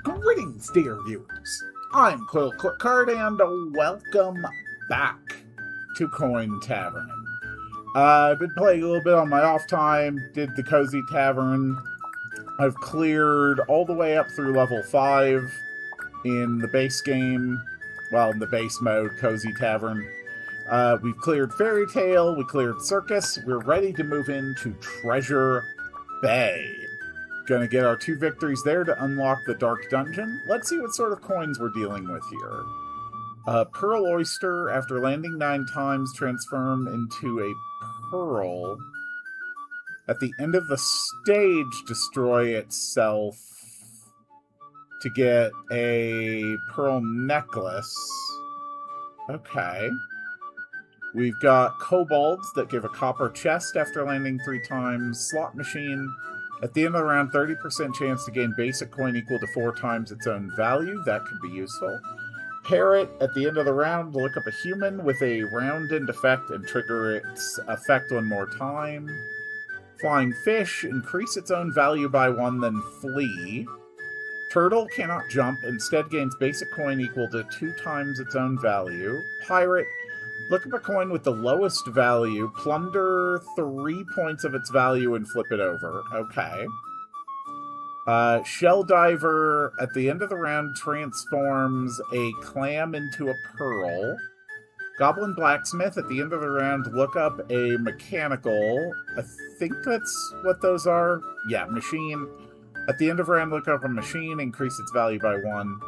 Greetings, dear viewers. I'm Quill Quickcard, and welcome back to Coin Tavern. I've been playing a little bit on my off time, did the Cozy Tavern. I've cleared all the way up through level 5 in the base game, well, in the base mode, Cozy Tavern. We've cleared Fairy Tale, we cleared Circus, we're ready to move into Treasure Bay. Gonna get our 2 victories there to unlock the Dark Dungeon. Let's see what sort of coins we're dealing with here. Pearl Oyster, after landing 9 times, transform into a pearl. At the end of the stage, destroy itself to get a pearl necklace. Okay. We've got kobolds that give a copper chest after landing 3 times. Slot machine. At the end of the round, 30% chance to gain basic coin equal to 4 times its own value. That could be useful. Parrot, at the end of the round, look up a human with a round-end effect and trigger its effect 1 more time. Flying fish, increase its own value by 1, then flee. Turtle cannot jump, instead gains basic coin equal to 2 times its own value. Pirate, look up a coin with the lowest value, plunder 3 points of its value, and flip it over. Okay. Shell Diver, at the end of the round, transforms a clam into a pearl. Goblin Blacksmith, at the end of the round, look up a mechanical. I think that's what those are. Yeah, machine. At the end of the round, look up a machine, increase its value by 1.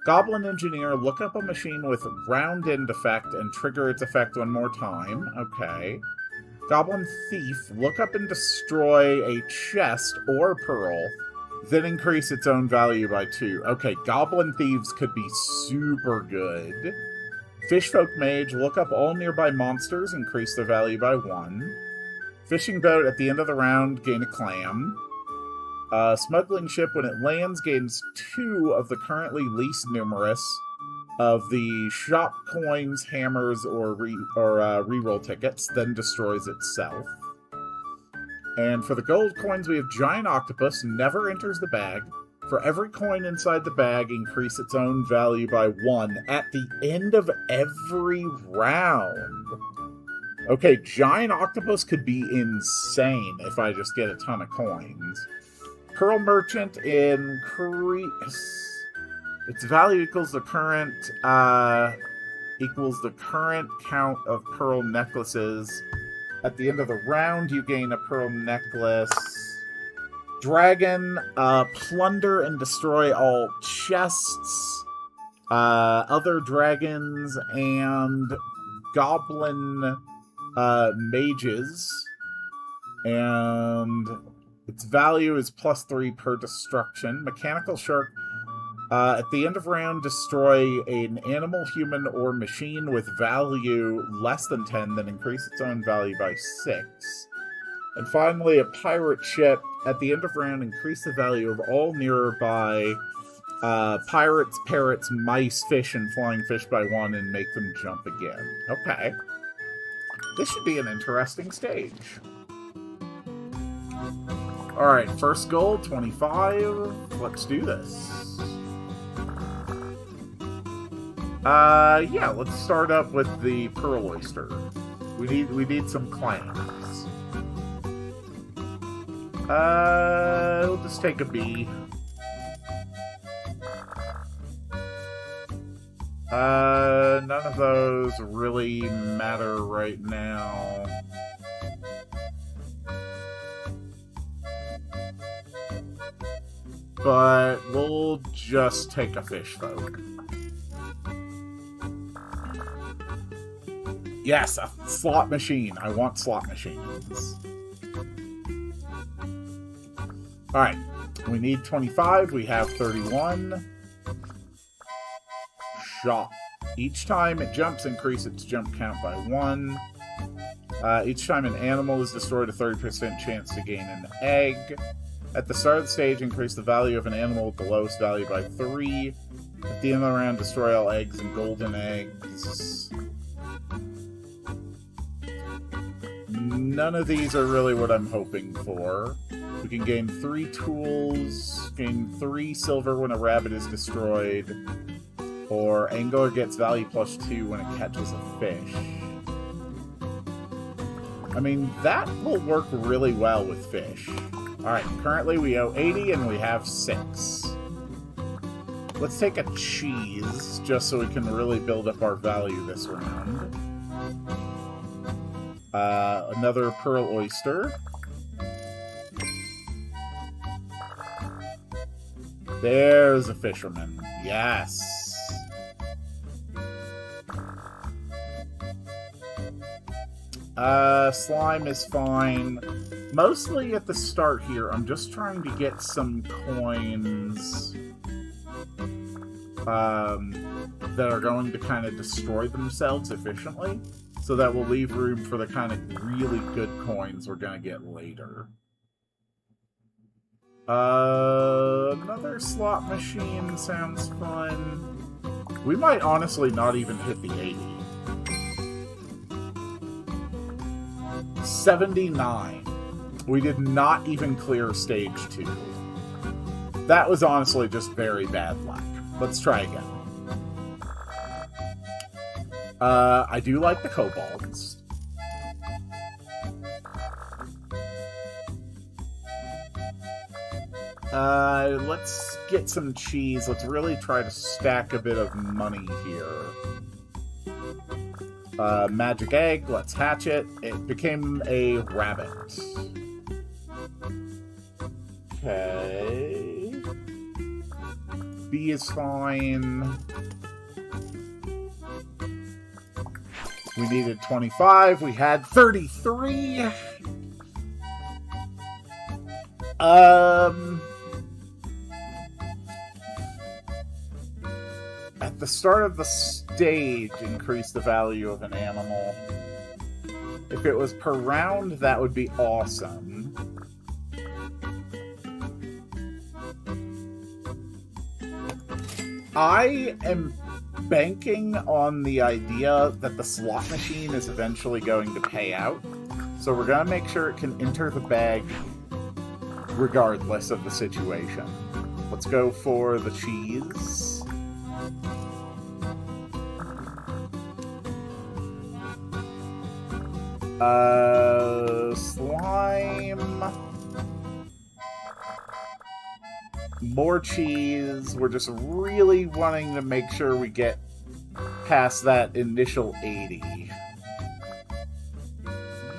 Goblin Engineer, look up a machine with round-end effect and trigger its effect 1 more time. Okay. Goblin Thief, look up and destroy a chest or pearl, then increase its own value by 2. Okay, Goblin Thieves could be super good. Fishfolk Mage, look up all nearby monsters, increase their value by 1. Fishing Boat, at the end of the round, gain a clam. Smuggling Ship, when it lands, gains 2 of the currently least numerous of the shop coins, hammers, or reroll tickets, then destroys itself. And for the gold coins, we have Giant Octopus, never enters the bag. For every coin inside the bag, increase its own value by 1 at the end of every round. Okay, Giant Octopus could be insane if I just get a ton of coins. Pearl Merchant, increase its value equals the current count of pearl necklaces. At the end of the round, you gain a pearl necklace. Dragon, plunder and destroy all chests, other dragons, and goblin mages. And its value is +3 per destruction. Mechanical Shark, at the end of round, destroy an animal, human, or machine with value less than 10, then increase its own value by 6. And finally, a pirate ship, at the end of round, increase the value of all nearby pirates, parrots, mice, fish, and flying fish by 1 and make them jump again. Okay. This should be an interesting stage. Alright, first goal, 25. Let's do this. Yeah, let's start up with the Pearl Oyster. We need some clams. We'll just take a B. None of those really matter right now. But we'll just take a fish folk. Yes, a slot machine. I want slot machines. Alright, we need 25. We have 31. Shot. Each time it jumps, increase its jump count by 1. Each time an animal is destroyed, a 30% chance to gain an egg. At the start of the stage, increase the value of an animal with the lowest value by 3. At the end of the round, destroy all eggs and golden eggs. None of these are really what I'm hoping for. We can gain 3 tools, gain 3 silver when a rabbit is destroyed, or angler gets value +2 when it catches a fish. I mean, that will work really well with fish. Alright, currently we owe 80 and we have 6. Let's take a cheese, just so we can really build up our value this round. Another pearl oyster. There's a fisherman. Yes! Slime is fine. Mostly at the start here, I'm just trying to get some coins that are going to kind of destroy themselves efficiently, so that will leave room for the kind of really good coins we're going to get later. Another slot machine sounds fun. We might honestly not even hit the 80. 79. We did not even clear stage 2. That was honestly just very bad luck. Let's try again. I do like the kobolds. Let's get some cheese. Let's really try to stack a bit of money here. Magic egg, let's hatch it. It became a rabbit. Okay. B is fine. We needed 25. We had 33. At the start of the stage, increase the value of an animal. If it was per round, that would be awesome. I am banking on the idea that the slot machine is eventually going to pay out. So we're going to make sure it can enter the bag regardless of the situation. Let's go for the cheese. Slime. More cheese. We're just really wanting to make sure we get past that initial 80.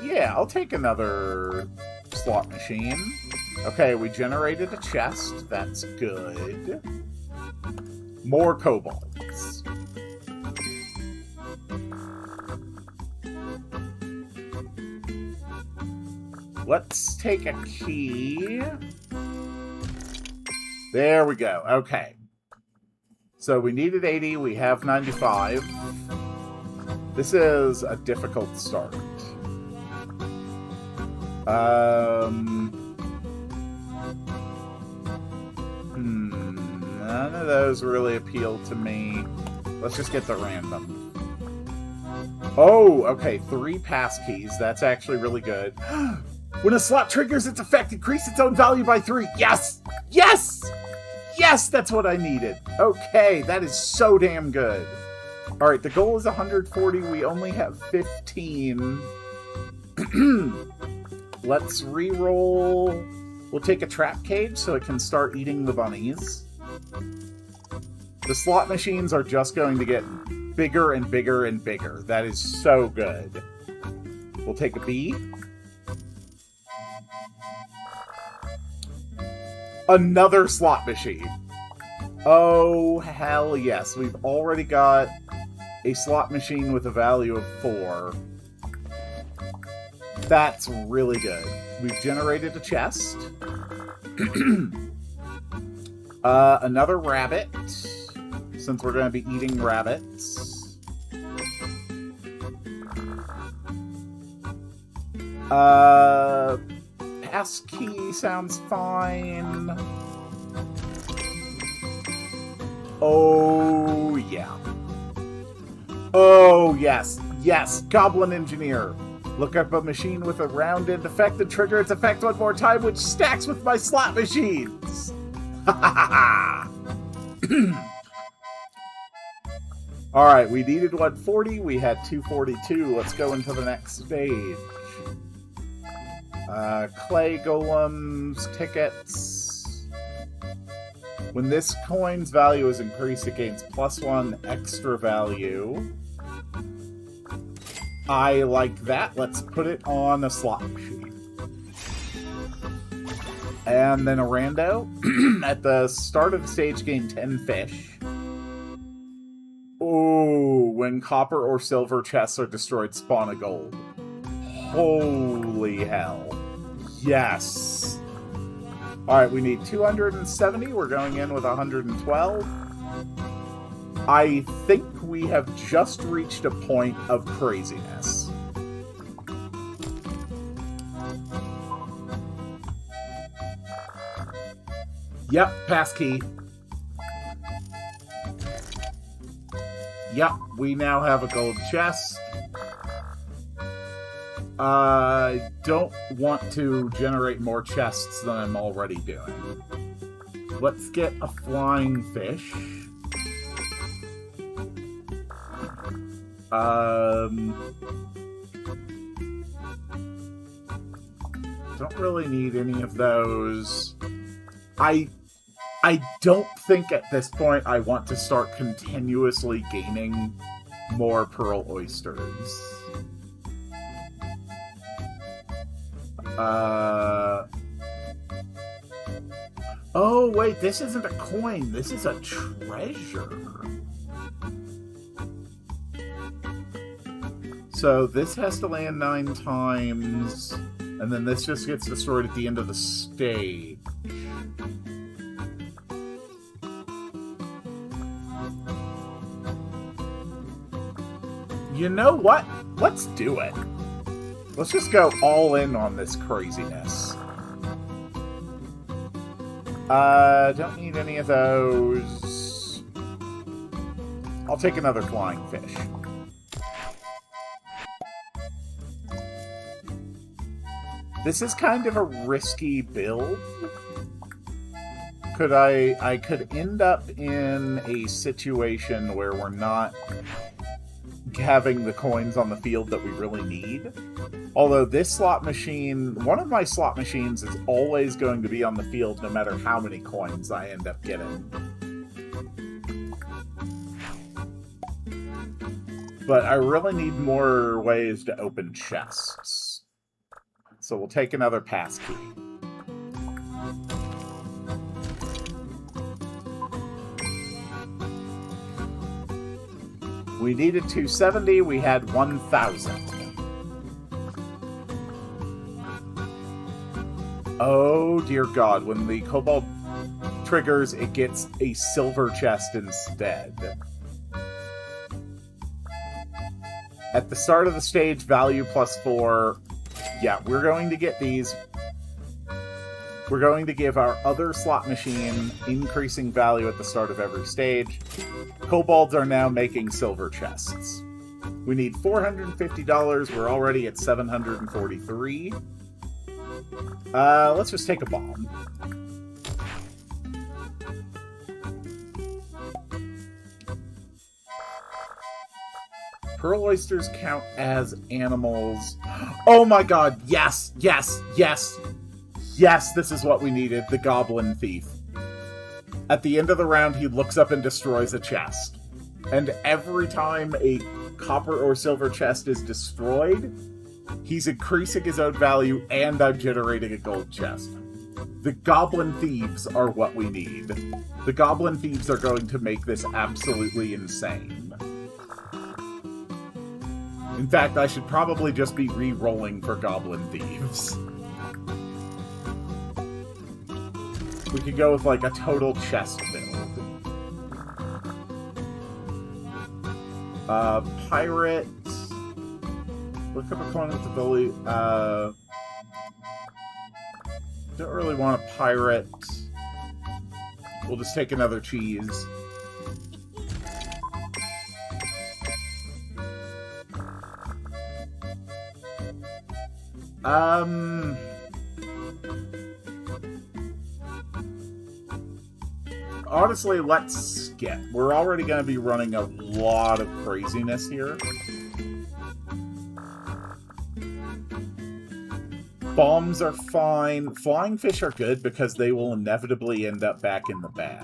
Yeah, I'll take another slot machine. Okay, we generated a chest. That's good. More kobolds. Let's take a key. There we go. Okay. So we needed 80. We have 95. This is a difficult start. None of those really appeal to me. Let's just get the random. Oh, okay. 3 passkeys. That's actually really good. When a slot triggers its effect, increase its own value by 3. Yes! Yes! Yes, that's what I needed. Okay, that is so damn good. Alright, the goal is 140. We only have 15. Let's re-roll. We'll take a trap cage so it can start eating the bunnies. The slot machines are just going to get bigger and bigger and bigger. That is so good. We'll take a B. Another slot machine. Oh, hell yes. We've already got a slot machine with a value of 4. That's really good. We've generated a chest. Another rabbit, since we're going to be eating rabbits. Passkey sounds fine. Oh, yeah. Oh, yes. Yes, Goblin Engineer. Look up a machine with a rounded effect and trigger its effect one more time, which stacks with my slot machines. Ha ha ha ha! Alright, we needed 140, we had 242. Let's go into the next stage. Clay golems, tickets. When this coin's value is increased, it gains +1 extra value. I like that. Let's put it on a slot machine. And then a rando. At the start of the stage, gain 10 fish. Oh, when copper or silver chests are destroyed, spawn a gold. Holy hell. Yes. Alright, we need 270. We're going in with 112. I think we have just reached a point of craziness. Yep, passkey. Yep, we now have a gold chest. I don't want to generate more chests than I'm already doing. Let's get a flying fish. Don't really need any of those. I don't think at this point I want to start continuously gaining more pearl oysters. Oh, wait, this isn't a coin. This is a treasure. So this has to land 9 times, and then this just gets destroyed at the end of the stage. You know what? Let's do it. Let's just go all in on this craziness. Don't need any of those. I'll take another flying fish. This is kind of a risky build. I could end up in a situation where we're not having the coins on the field that we really need. Although this slot machine, one of my slot machines is always going to be on the field no matter how many coins I end up getting. But I really need more ways to open chests. So we'll take another passkey. We needed 270, we had 1,000. Oh dear God, when the kobold triggers, it gets a silver chest instead. At the start of the stage, value +4. Yeah, we're going to get these. We're going to give our other slot machine increasing value at the start of every stage. Kobolds are now making silver chests. We need $450. We're already at $743. Let's just take a bomb. Pearl oysters count as animals. Oh my god, yes, yes, yes. Yes, this is what we needed, the goblin thief. At the end of the round, he looks up and destroys a chest. And every time a copper or silver chest is destroyed, he's increasing his own value and I'm generating a gold chest. The goblin thieves are what we need. The goblin thieves are going to make this absolutely insane. In fact, I should probably just be re-rolling for goblin thieves. We could go with, like, a total chest build. Pirate. Look up a coin with ability. Don't really want a pirate. We'll just take another cheese. Honestly, let's skip. We're already going to be running a lot of craziness here. Bombs are fine. Flying fish are good because they will inevitably end up back in the bag.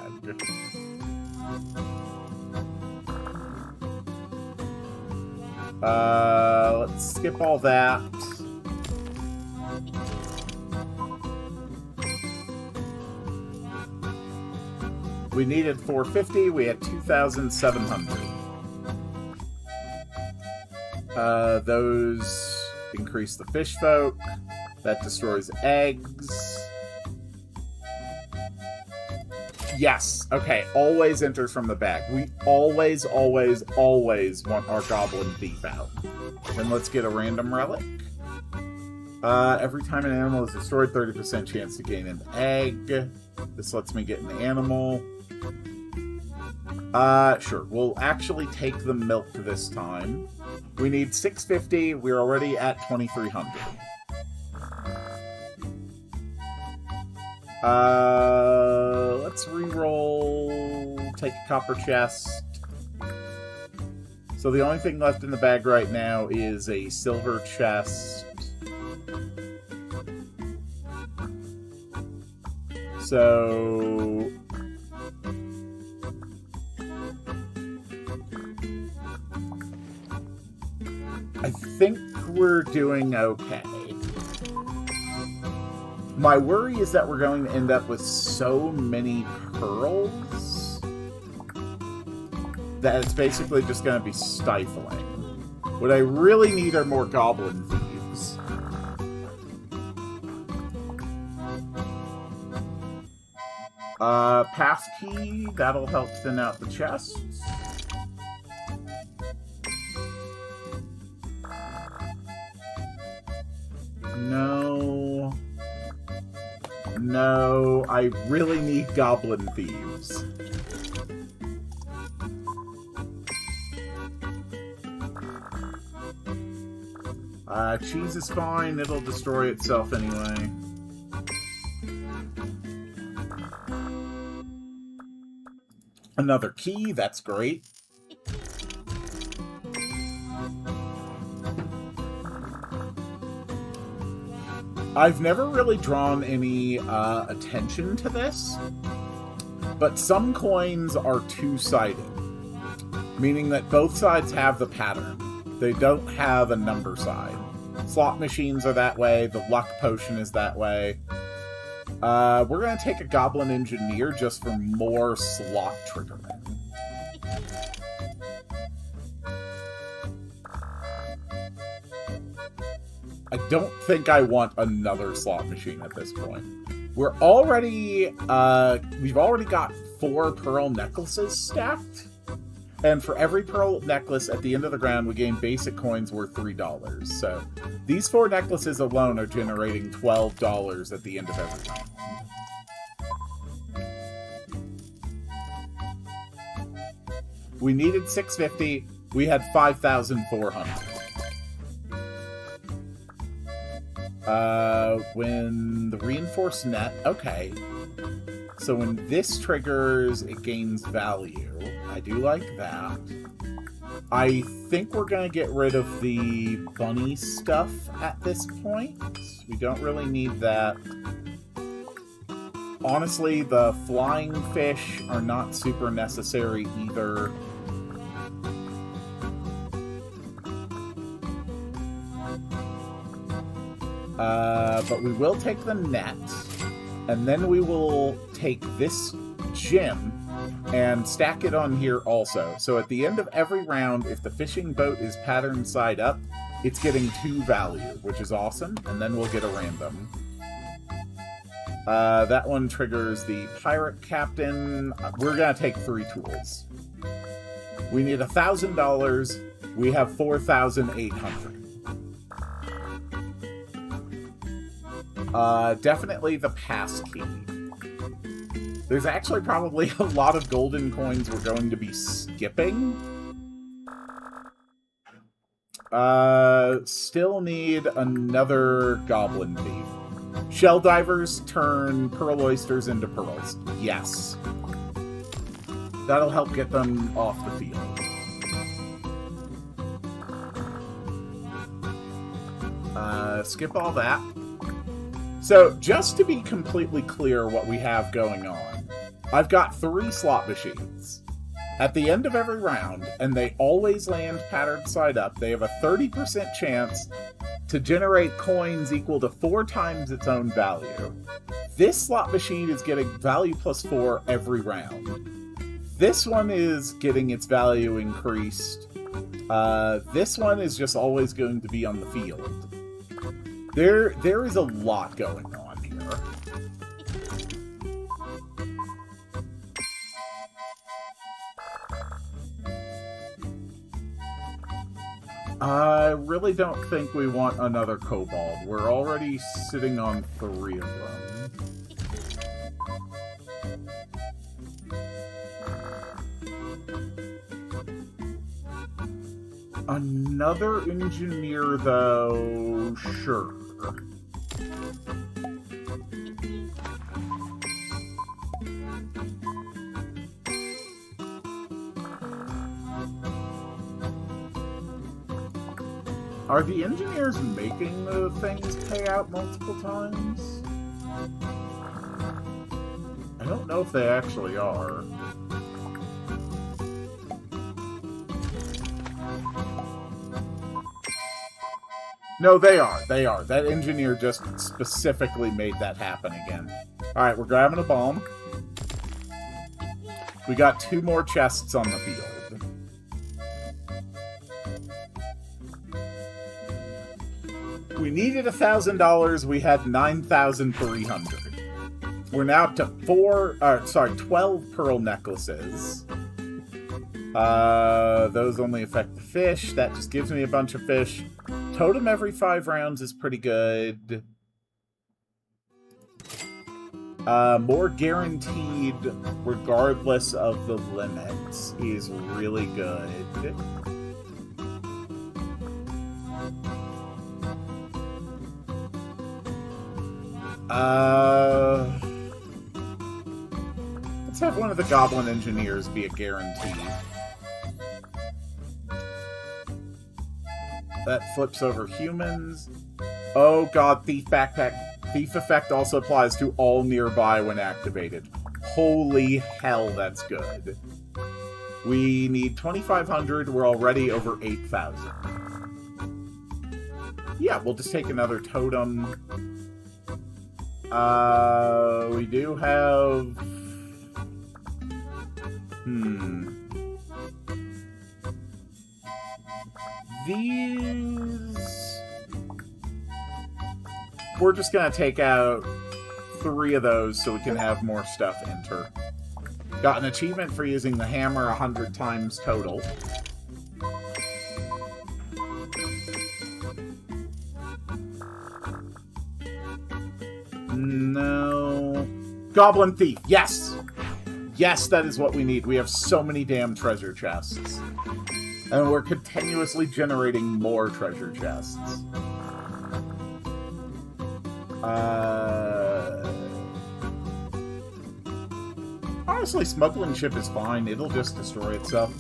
Let's skip all that. We needed 450. We had 2,700. Those increase the fish folk. That destroys eggs. Yes. Okay. Always enters from the bag. We always, always, always want our goblin thief out. Then let's get a random relic. Every time an animal is destroyed, 30% chance to gain an egg. This lets me get an animal. Sure. We'll actually take the milk this time. We need 650. We're already at 2,300. Let's re-roll. Take a copper chest. So the only thing left in the bag right now is a silver chest. So I think we're doing okay. My worry is that we're going to end up with so many pearls that it's basically just going to be stifling. What I really need are more goblin thieves. Passkey, that'll help thin out the chests. No. No, I really need goblin thieves. Cheese is fine, it'll destroy itself anyway. Another key, that's great. I've never really drawn any attention to this, but some coins are two-sided, meaning that both sides have the pattern. They don't have a number side. Slot machines are that way, the luck potion is that way. We're going to take a goblin engineer just for more slot triggering. I don't think I want another slot machine at this point. We're already, we've already got 4 pearl necklaces stacked. And for every pearl necklace at the end of the round, we gain basic coins worth $3. So these 4 necklaces alone are generating $12 at the end of every round. We needed 650. We had 5,400. When the reinforced net, okay. So when this triggers, it gains value. I do like that. I think we're going to get rid of the bunny stuff at this point. We don't really need that. Honestly, the flying fish are not super necessary either. But we will take the net, and then we will take this gem and stack it on here also. So at the end of every round, if the fishing boat is patterned side up, it's getting 2 value, which is awesome, and then we'll get a random. That one triggers the pirate captain. We're going to take 3 tools. We need $1,000. We have 4,800. Definitely the pass key. There's actually probably a lot of golden coins we're going to be skipping. Still need another goblin thief. Shell divers turn pearl oysters into pearls. Yes. That'll help get them off the field. Skip all that. So, just to be completely clear what we have going on, I've got 3 slot machines. At the end of every round, and they always land patterned side up, they have a 30% chance to generate coins equal to 4 times its own value. This slot machine is getting value plus 4 every round. This one is getting its value increased. This one is just always going to be on the field. There is a lot going on here. I really don't think we want another kobold. We're already sitting on 3 of them. Another engineer, though, sure. Are the engineers making the things pay out multiple times? I don't know if they actually are. No, they are. They are. That engineer just specifically made that happen again. Alright, we're grabbing a bomb. We got 2 more chests on the field. We needed $1,000. We had 9,300. We're now up to 12 pearl necklaces. Those only affect the fish. That just gives me a bunch of fish. Totem every 5 rounds is pretty good. More guaranteed, regardless of the limits, is really good. Let's have one of the goblin engineers be a guarantee. That flips over humans. Oh god, Thief Backpack. Thief effect also applies to all nearby when activated. Holy hell, that's good. We need 2,500. We're already over 8,000. Yeah, we'll just take another totem. We do have... These... We're just gonna take out 3 of those so we can have more stuff enter. Got an achievement for using the hammer 100 times total. No. Goblin Thief, yes! Yes, that is what we need. We have so many damn treasure chests. And we're continuously generating more treasure chests. Honestly, smuggling ship is fine. It'll just destroy itself.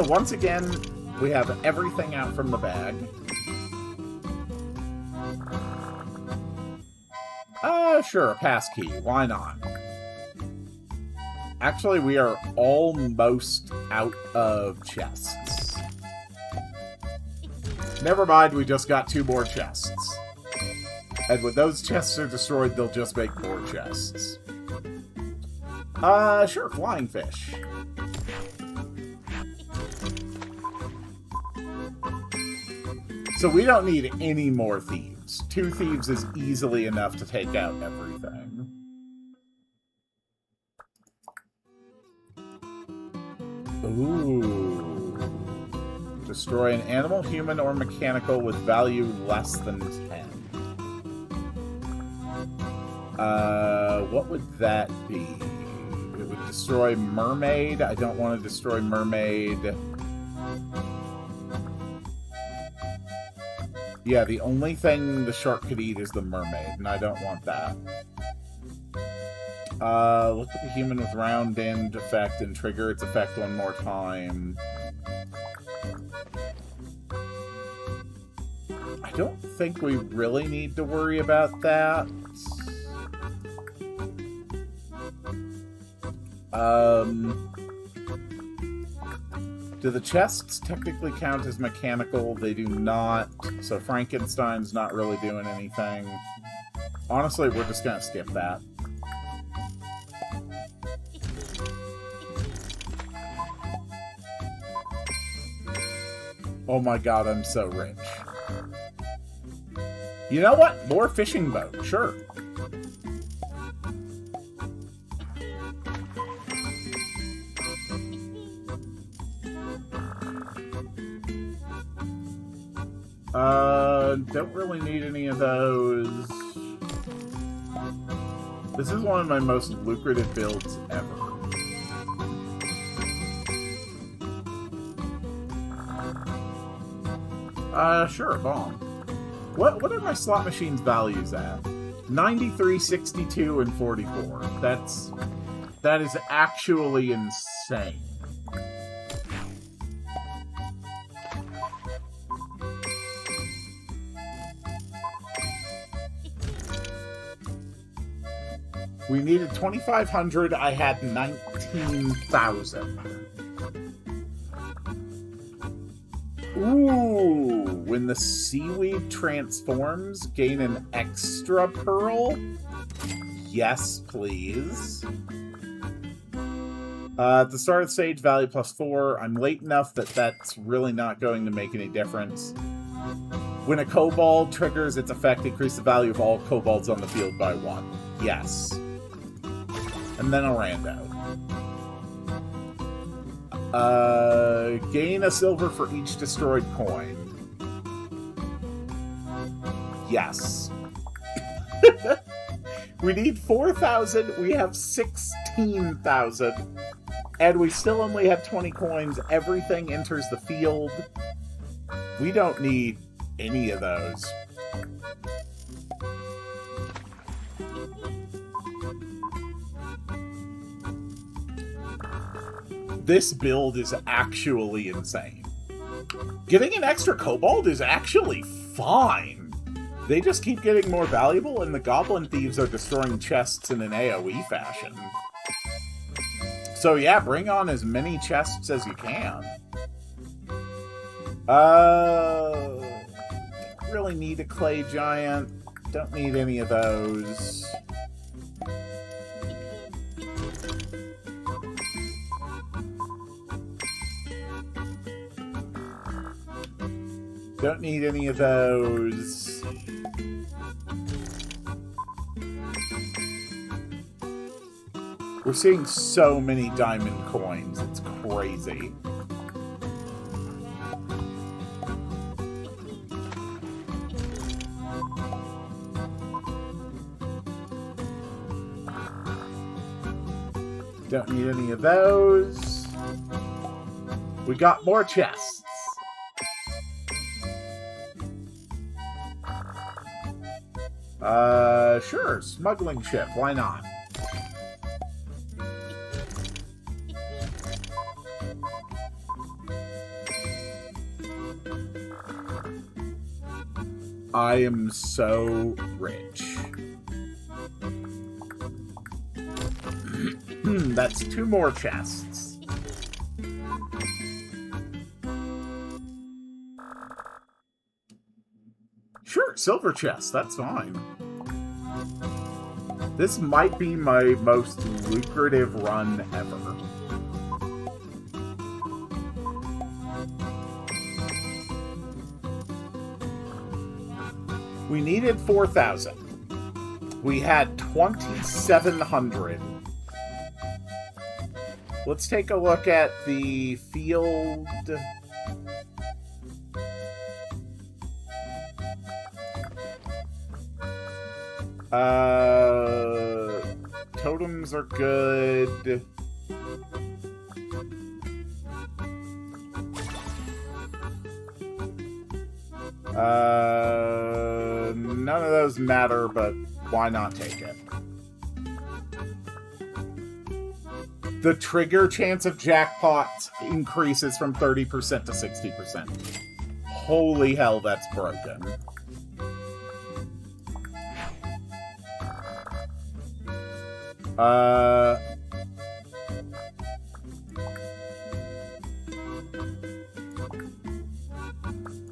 Once again, we have everything out from the bag. Sure, a passkey. Why not? Actually, we are almost out of chests. Never mind, we just got 2 more chests. And when those chests are destroyed, they'll just make more chests. Sure, flying fish. So we don't need any more thieves. 2 thieves is easily enough to take out everything. Ooh. Destroy an animal, human, or mechanical with value less than 10. What would that be? It would destroy mermaid. I don't want to destroy mermaid. Yeah, the only thing the shark could eat is the mermaid, and I don't want that. Look at the human with round end effect and trigger its effect one more time. I don't think we really need to worry about that. Do the chests technically count as mechanical? They do not. So Frankenstein's not really doing anything. Honestly, we're just gonna skip that. Oh my god, I'm so rich. You know what? More fishing boat, sure. Don't really need any of those. This is one of my most lucrative builds ever. Sure, bomb. What are my slot machines values at? 93, 62, and 44. That is actually insane. We needed 2,500. I had 19,000. Ooh, when the seaweed transforms, gain an extra pearl? Yes, please. At the start of the stage, value +4. I'm late enough that that's really not going to make any difference. When a kobold triggers its effect, increase the value of all kobolds on the field by 1. Yes. And then a rando. Gain a silver for each destroyed coin. Yes. We need 4,000. We have 16,000. And we still only have 20 coins. Everything enters the field. We don't need any of those. This build is actually insane. Getting an extra kobold is actually fine. They just keep getting more valuable, and the goblin thieves are destroying chests in an AoE fashion. So yeah, bring on as many chests as you can. Don't really need a clay giant. Don't need any of those. Don't need any of those. We're seeing so many diamond coins. It's crazy. Don't need any of those. We got more chests. Sure, smuggling ship, why not? I am so rich. That's 2 more chests. Sure, silver chest, that's fine. This might be my most lucrative run ever. We needed 4,000. We had 2,700. Let's take a look at the field. Totems are good. None of those matter, but why not take it? The trigger chance of jackpots increases from 30% to 60%. Holy hell, that's broken.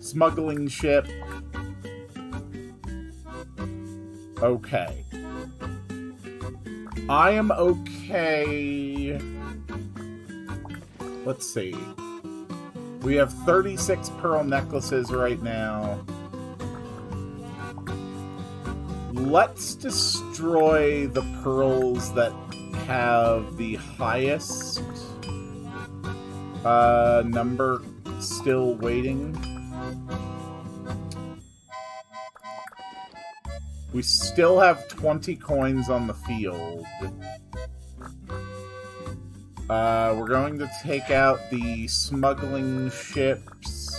Smuggling ship. Okay. I am okay. Let's see. We have 36 pearl necklaces right now. Let's destroy the pearls that have the highest number still waiting. We still have 20 coins on the field. We're going to take out the smuggling ships.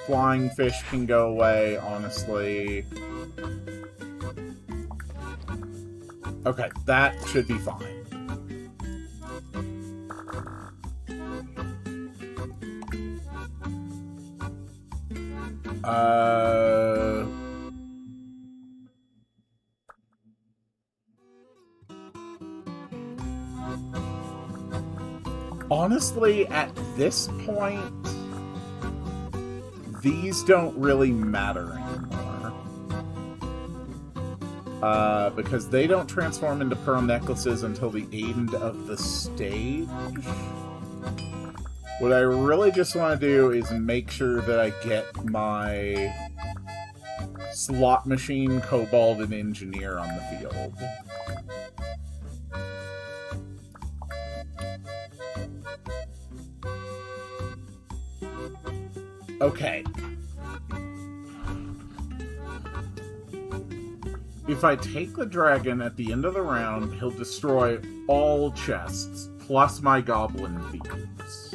Flying fish can go away, honestly. Okay, that should be fine. Honestly, at this point, these don't really matter anymore. Because they don't transform into pearl necklaces until the end of the stage. What I really just want to do is make sure that I get my slot machine, kobold, and engineer on the field. Okay. If I take the dragon at the end of the round, he'll destroy all chests, plus my goblin thieves.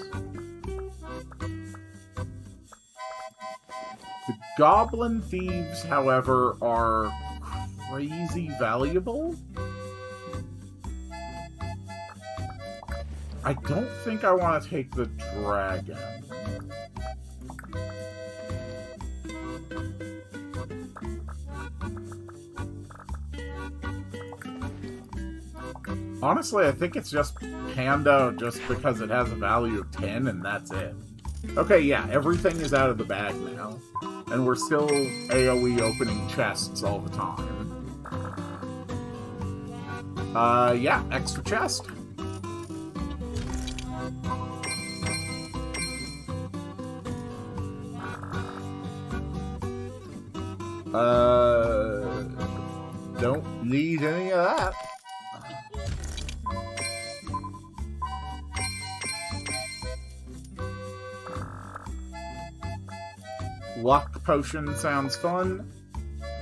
The goblin thieves, however, are crazy valuable. I don't think I want to take the dragon. Honestly, I think it's just Panda just because it has a value of 10 and that's it. Okay, yeah, everything is out of the bag now. And we're still AoE opening chests all the time. Yeah, extra chest. Don't need any of that. Luck potion sounds fun.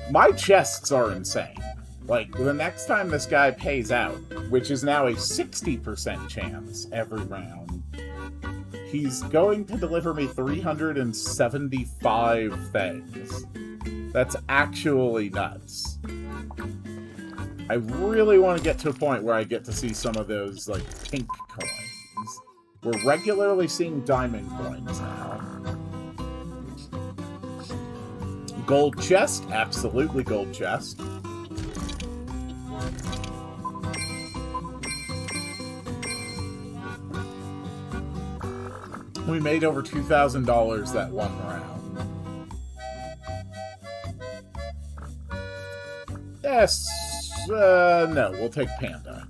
My chests are insane. Like, the next time this guy pays out, which is now a 60% chance every round, he's going to deliver me 375 things. That's actually nuts. I really want to get to a point where I get to see some of those, like, pink coins. We're regularly seeing diamond coins now. Gold chest? Absolutely gold chest. We made over $2,000 that one round. Yes. No, we'll take Panda.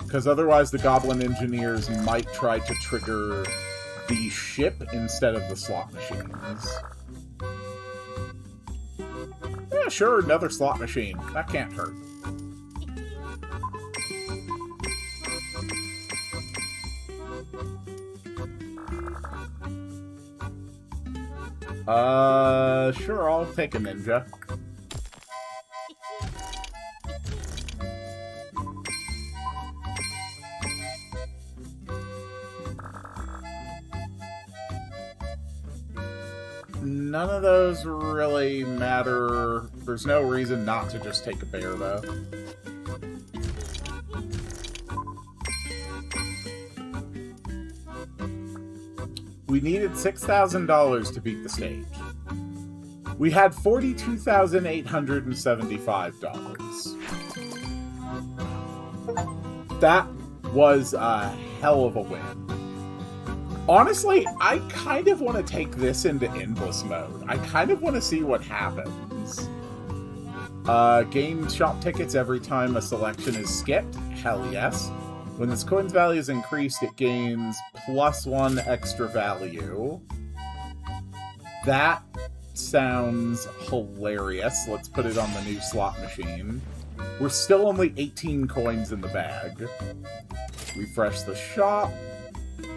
Because otherwise the Goblin Engineers might try to trigger the ship instead of the slot machines. Yeah, sure, another slot machine. That can't hurt. Sure, I'll take a ninja. None of those really matter. There's no reason not to just take a bear, though. We needed $6,000 to beat the stage. We had $42,875. That was a hell of a win. Honestly, I kind of want to take this into endless mode. I kind of want to see what happens. Gain shop tickets every time a selection is skipped. Hell yes. When this coin's value is increased, it gains +1 extra value. That sounds hilarious. Let's put it on the new slot machine. We're still only 18 coins in the bag. Refresh the shop.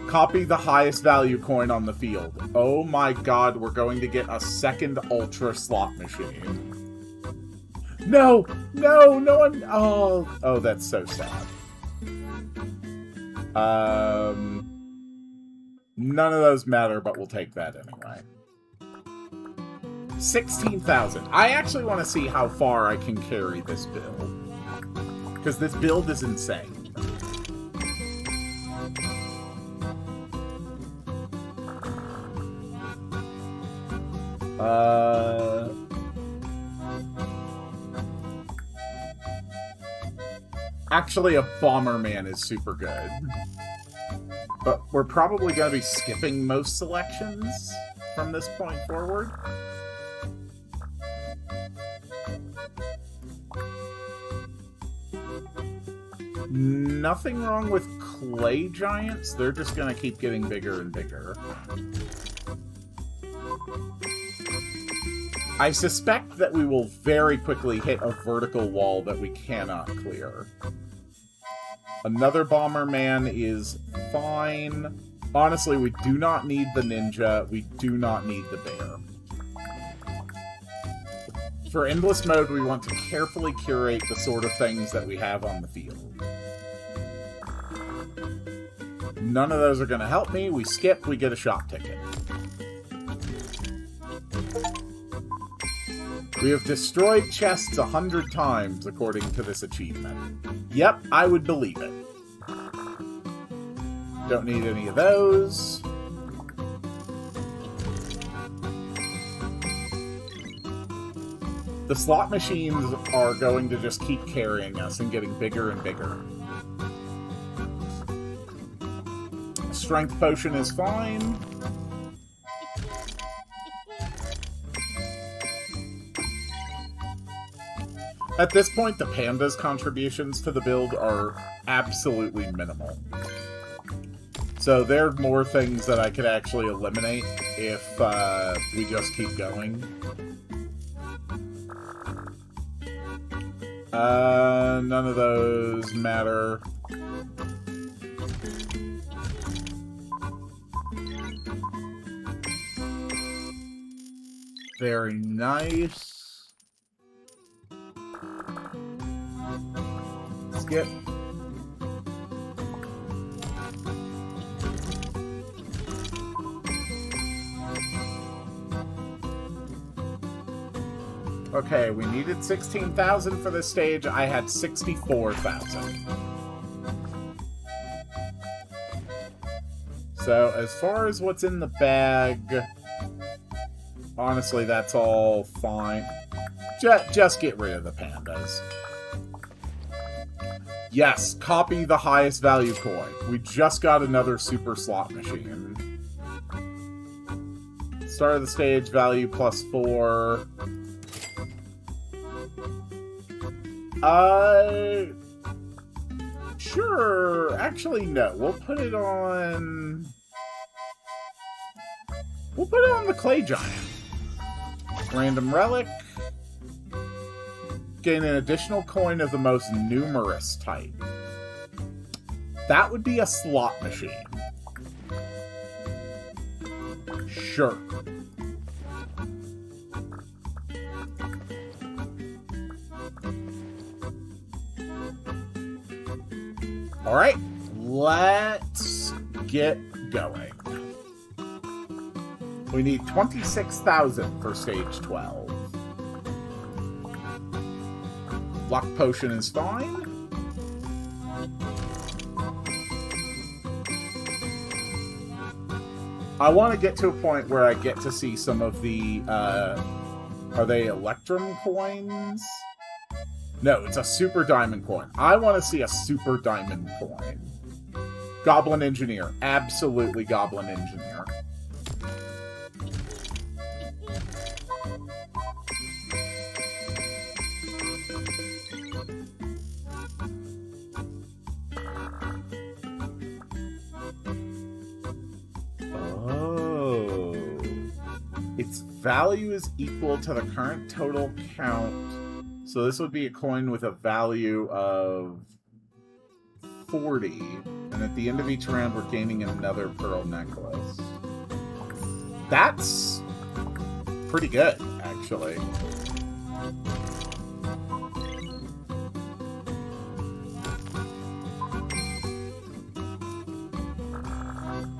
Copy the highest value coin on the field. Oh my god, we're going to get a second ultra slot machine. No! No! No one... Oh, that's so sad. None of those matter, but we'll take that anyway. 16,000. I actually want to see how far I can carry this build. Because this build is insane. Actually, a Bomberman is super good. But we're probably going to be skipping most selections from this point forward. Nothing wrong with clay giants. They're just going to keep getting bigger and bigger. I suspect that we will very quickly hit a vertical wall that we cannot clear. Another Bomberman is fine. Honestly, we do not need the ninja. We do not need the bear. For endless mode, we want to carefully curate the sort of things that we have on the field. None of those are going to help me. We skip, we get a shop ticket. We have destroyed chests 100 times, according to this achievement. Yep, I would believe it. Don't need any of those. The slot machines are going to just keep carrying us and getting bigger and bigger. Strength potion is fine. At this point, the panda's contributions to the build are absolutely minimal. So there are more things that I could actually eliminate if we just keep going. None of those matter. Very nice. Skip. Okay, we needed 16,000 for this stage. I had 64,000. So, as far as what's in the bag, honestly, that's all fine. Just get rid of the pandas. Yes, copy the highest value coin. We just got another super slot machine. Start of the stage, value +4. Sure. Actually, no. We'll put it on the clay giant. Random relic. Gain an additional coin of the most numerous type. That would be a slot machine. Sure. Alright, let's get going. We need 26,000 for stage 12. Luck potion is fine. I want to get to a point where I get to see some of the, are they Electrum coins? No, it's a Super Diamond coin. I want to see a Super Diamond coin. Goblin Engineer. Absolutely Goblin Engineer. Its value is equal to the current total count. So this would be a coin with a value of 40. And at the end of each round, we're gaining another pearl necklace. That's pretty good, actually.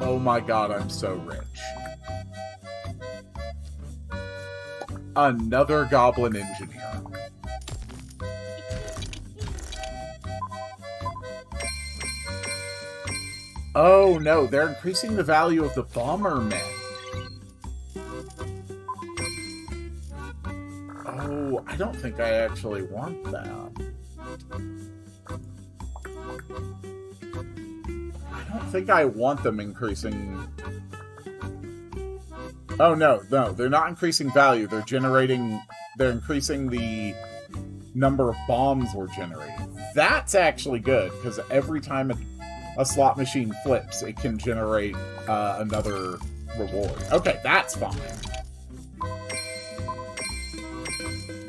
Oh my god, I'm so rich. Another Goblin Engineer. Oh no, they're increasing the value of the Bombermen. Oh, I don't think I actually want that. I don't think I want them increasing... Oh, no, they're not increasing value. They're increasing the number of bombs we're generating. That's actually good, because every time a slot machine flips, it can generate another reward. Okay, that's fine.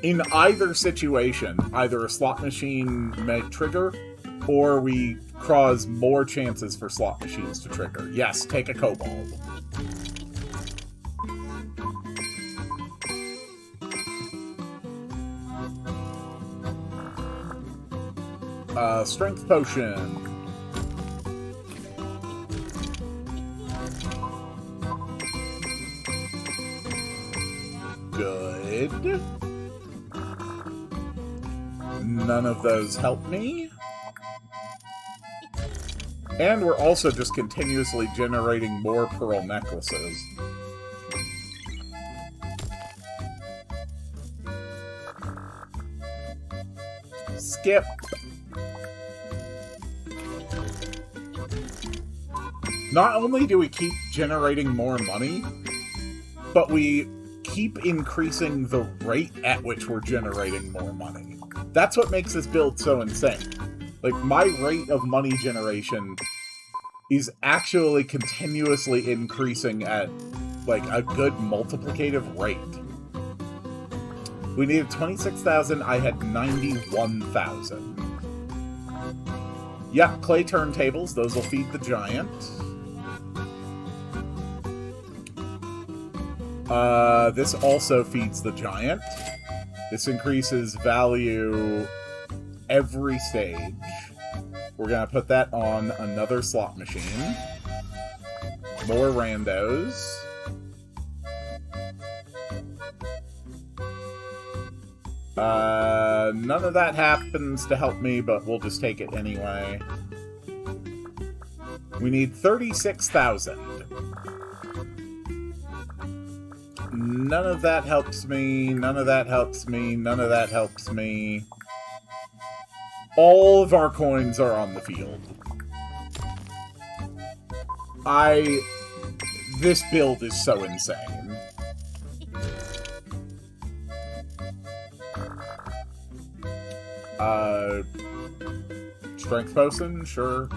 In either situation, either a slot machine may trigger, or we cause more chances for slot machines to trigger. Yes, take a kobold. Strength potion. Good. None of those help me. And we're also just continuously generating more pearl necklaces. Skip. Not only do we keep generating more money, but we keep increasing the rate at which we're generating more money. That's what makes this build so insane. Like, my rate of money generation is actually continuously increasing at, like, a good multiplicative rate. We needed 26,000, I had 91,000. Yep, clay turntables, those will feed the giant. This also feeds the giant. This increases value every stage. We're gonna put that on another slot machine. More randos. None of that happens to help me, but we'll just take it anyway. We need 36,000. None of that helps me, none of that helps me, none of that helps me. All of our coins are on the field. This build is so insane. Strength potion? Sure.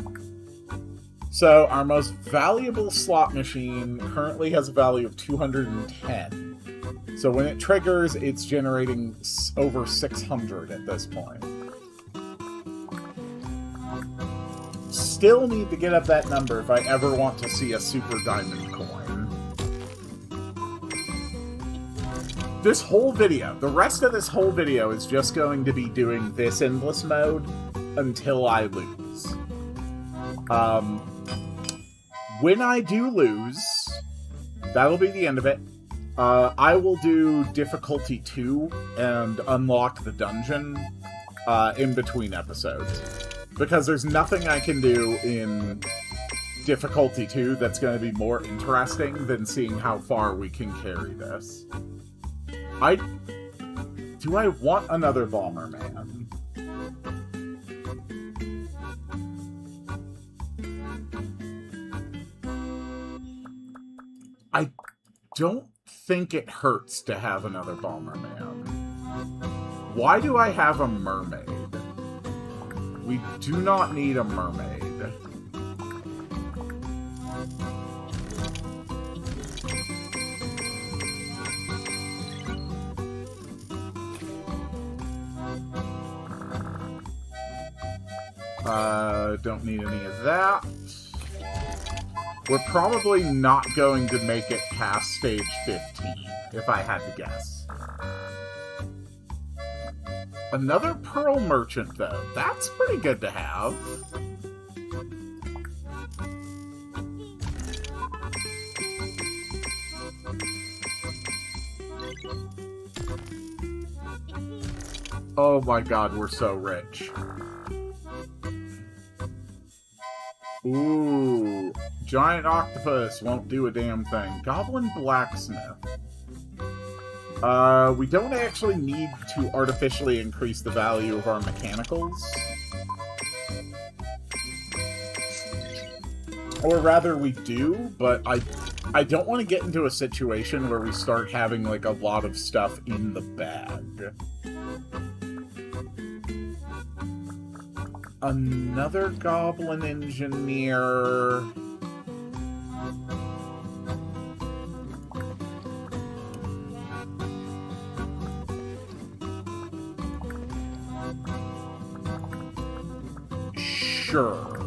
So, our most valuable slot machine currently has a value of 210. So when it triggers, it's generating over 600 at this point. Still need to get up that number if I ever want to see a Super Diamond coin. This whole video, the rest of this whole video is just going to be doing this endless mode until I lose. When I do lose, that'll be the end of it. I will do difficulty 2 and unlock the dungeon in between episodes. Because there's nothing I can do in difficulty 2 that's going to be more interesting than seeing how far we can carry this. Do I want another Bomberman? I don't think it hurts to have another Bomberman. Why do I have a mermaid? We do not need a mermaid. Don't need any of that. We're probably not going to make it past stage 15, if I had to guess. Another Pearl Merchant, though. That's pretty good to have. Oh my god, we're so rich. Ooh, giant octopus won't do a damn thing. Goblin blacksmith. We don't actually need to artificially increase the value of our mechanicals. Or rather, we do, but I don't want to get into a situation where we start having, like, a lot of stuff in the bag. Another goblin engineer. Sure.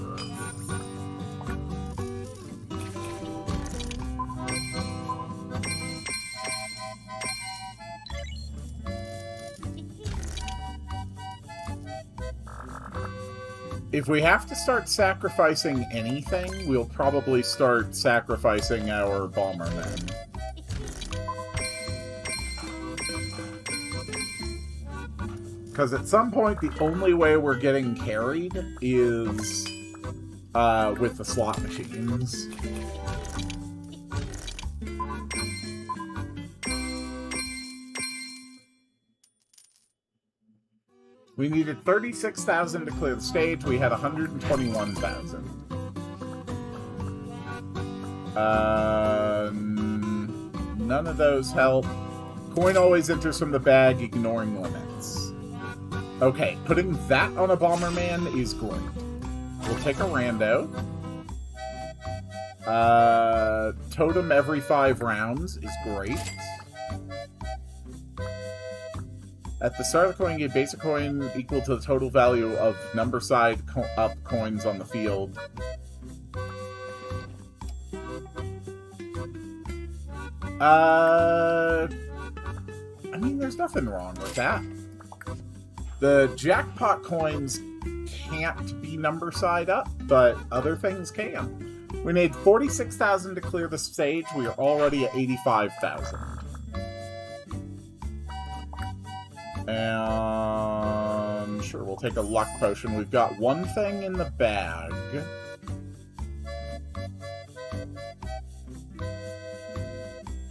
If we have to start sacrificing anything, we'll probably start sacrificing our Bombermen. Because at some point, the only way we're getting carried is with the slot machines. We needed 36,000 to clear the stage. We had 121,000. None of those help. Coin always enters from the bag, ignoring limits. Okay, putting that on a Bomberman is great. We'll take a rando. Totem every 5 rounds is great. At the start of the coin game, basic coin equal to the total value of number side up coins on the field. I mean, there's nothing wrong with that. The jackpot coins can't be number side up, but other things can. We need 46,000 to clear the stage. We are already at 85,000. And sure, we'll take a luck potion. We've got one thing in the bag.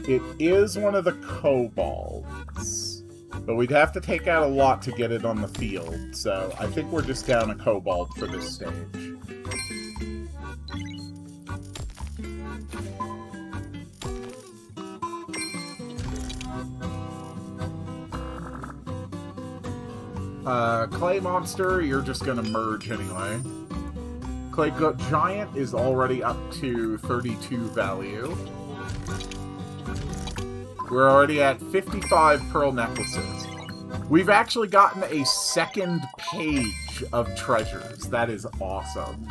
It is one of the kobolds, but we'd have to take out a lot to get it on the field, so I think we're just down a kobold for this stage. Clay Monster, you're just gonna merge anyway. Clay Giant is already up to 32 value. We're already at 55 pearl necklaces. We've actually gotten a second page of treasures. That is awesome.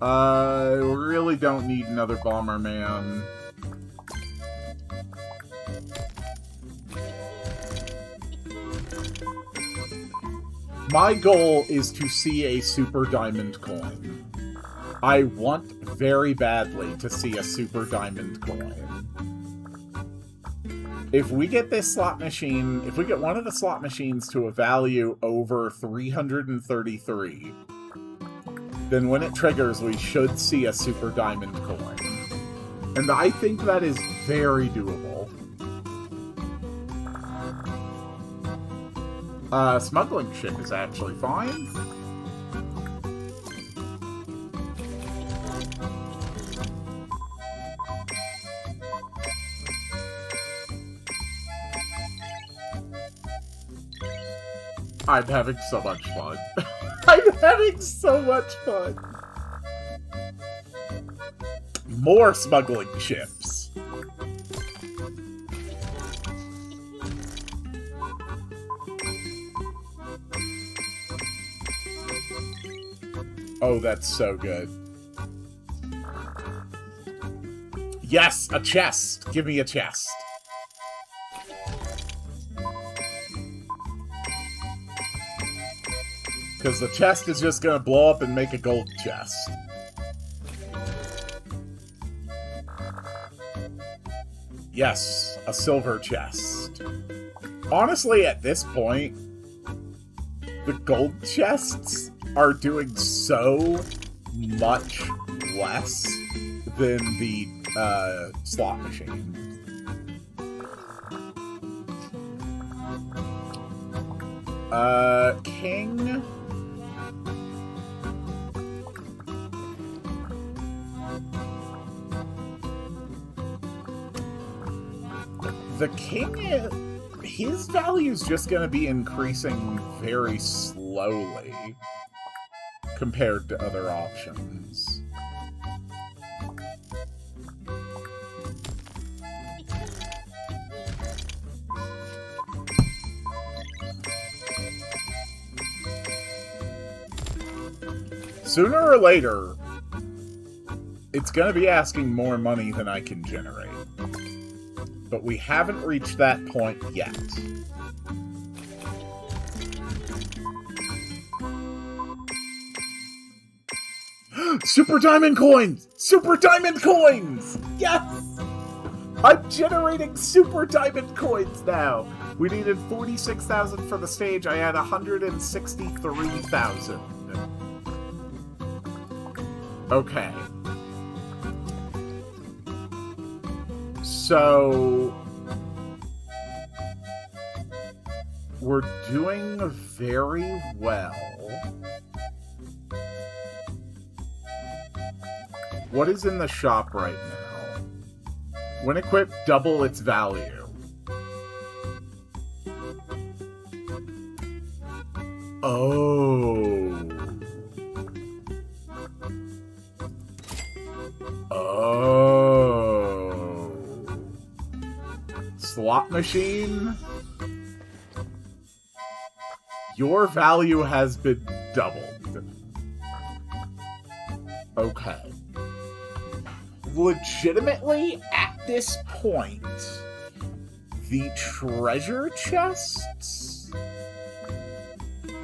We really don't need another Bomberman. My goal is to see a super diamond coin. I want very badly to see a super diamond coin. If we get this slot machine, if we get one of the slot machines to a value over 333, then when it triggers, we should see a super diamond coin. And I think that is very doable. Smuggling ship is actually fine. I'm having so much fun. I'm having so much fun. More smuggling ships. Oh, that's so good. Yes, a chest. Give me a chest. Because the chest is just going to blow up and make a gold chest. Yes, a silver chest. Honestly, at this point, the gold chests are doing so much less than the slot machine. King... The king, his value is just going to be increasing very slowly compared to other options. Sooner or later, it's going to be asking more money than I can generate. But we haven't reached that point yet. Super Diamond Coins! Super Diamond Coins! Yes! I'm generating Super Diamond Coins now! We needed 46,000 for the stage. I had 163,000. Okay. So, we're doing very well. What is in the shop right now? When equipped, double its value. Oh. Slot machine, your value has been doubled. Okay. Legitimately, at this point, the treasure chests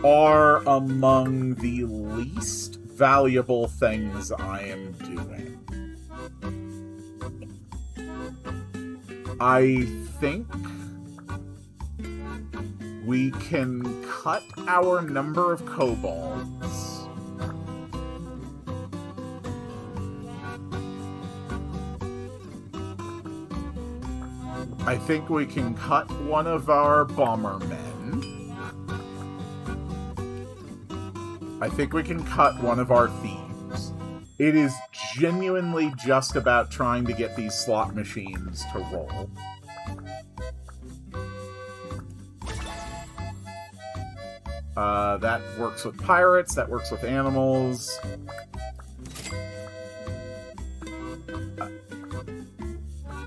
are among the least valuable things I am doing. I think we can cut our number of kobolds. I think we can cut one of our bombermen. I think we can cut one of our thieves. It is genuinely just about trying to get these slot machines to roll. That works with pirates, that works with animals.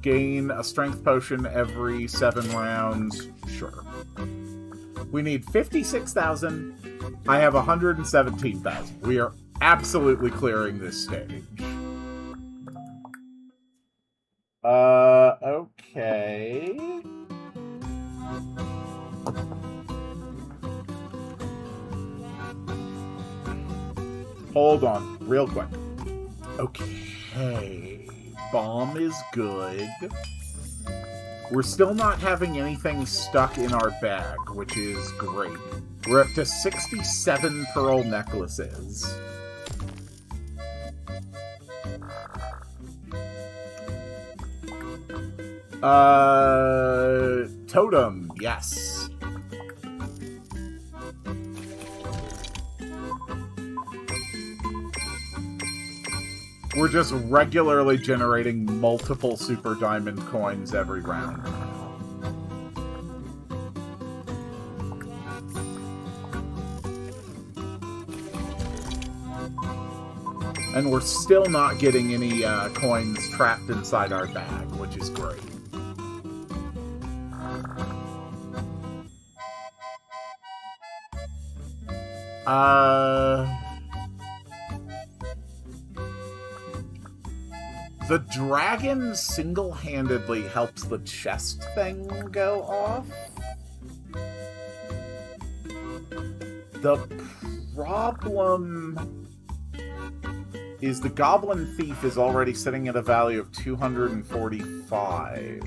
Gain a strength potion every 7 rounds. Sure. We need 56,000. I have 117,000. We are absolutely clearing this stage. Okay. Hold on, real quick. Okay. Okay. Bomb is good. We're still not having anything stuck in our bag, which is great. We're up to 67 pearl necklaces. Totem, yes. We're just regularly generating multiple super diamond coins every round. And we're still not getting any coins trapped inside our bag, which is great. The dragon single-handedly helps the chest thing go off. The problem is the goblin thief is already sitting at a value of 245.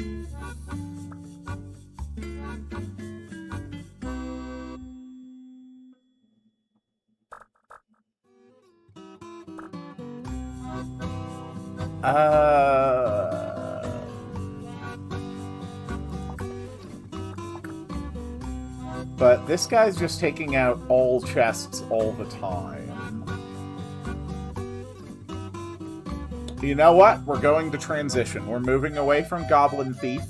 But this guy's just taking out all chests all the time. You know what? We're going to transition. We're moving away from Goblin Thief.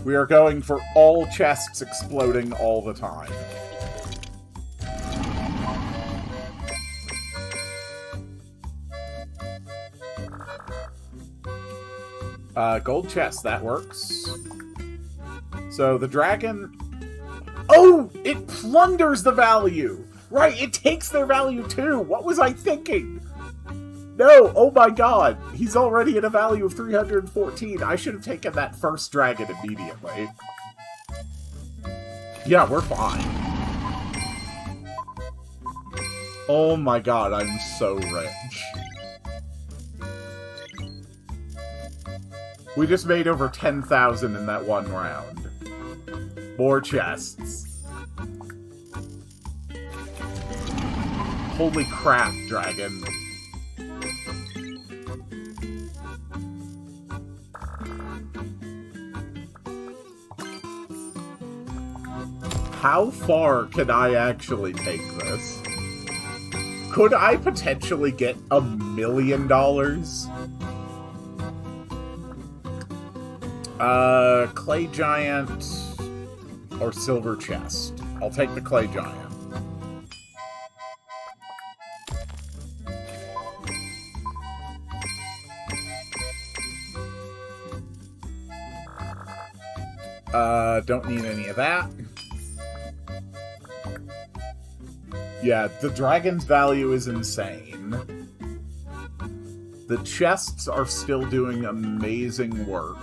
We are going for all chests exploding all the time. Gold chest, that works. So the dragon... Oh! It plunders the value! Right, it takes their value too! What was I thinking? No! Oh my god! He's already at a value of 314. I should have taken that first dragon immediately. Yeah, we're fine. Oh my god, I'm so rich. We just made over 10,000 in that one round. More chests. Holy crap, dragon. How far can I actually take this? Could I potentially get $1 million? Clay giant or silver chest? I'll take the clay giant. Don't need any of that. Yeah, the dragon's value is insane. The chests are still doing amazing work.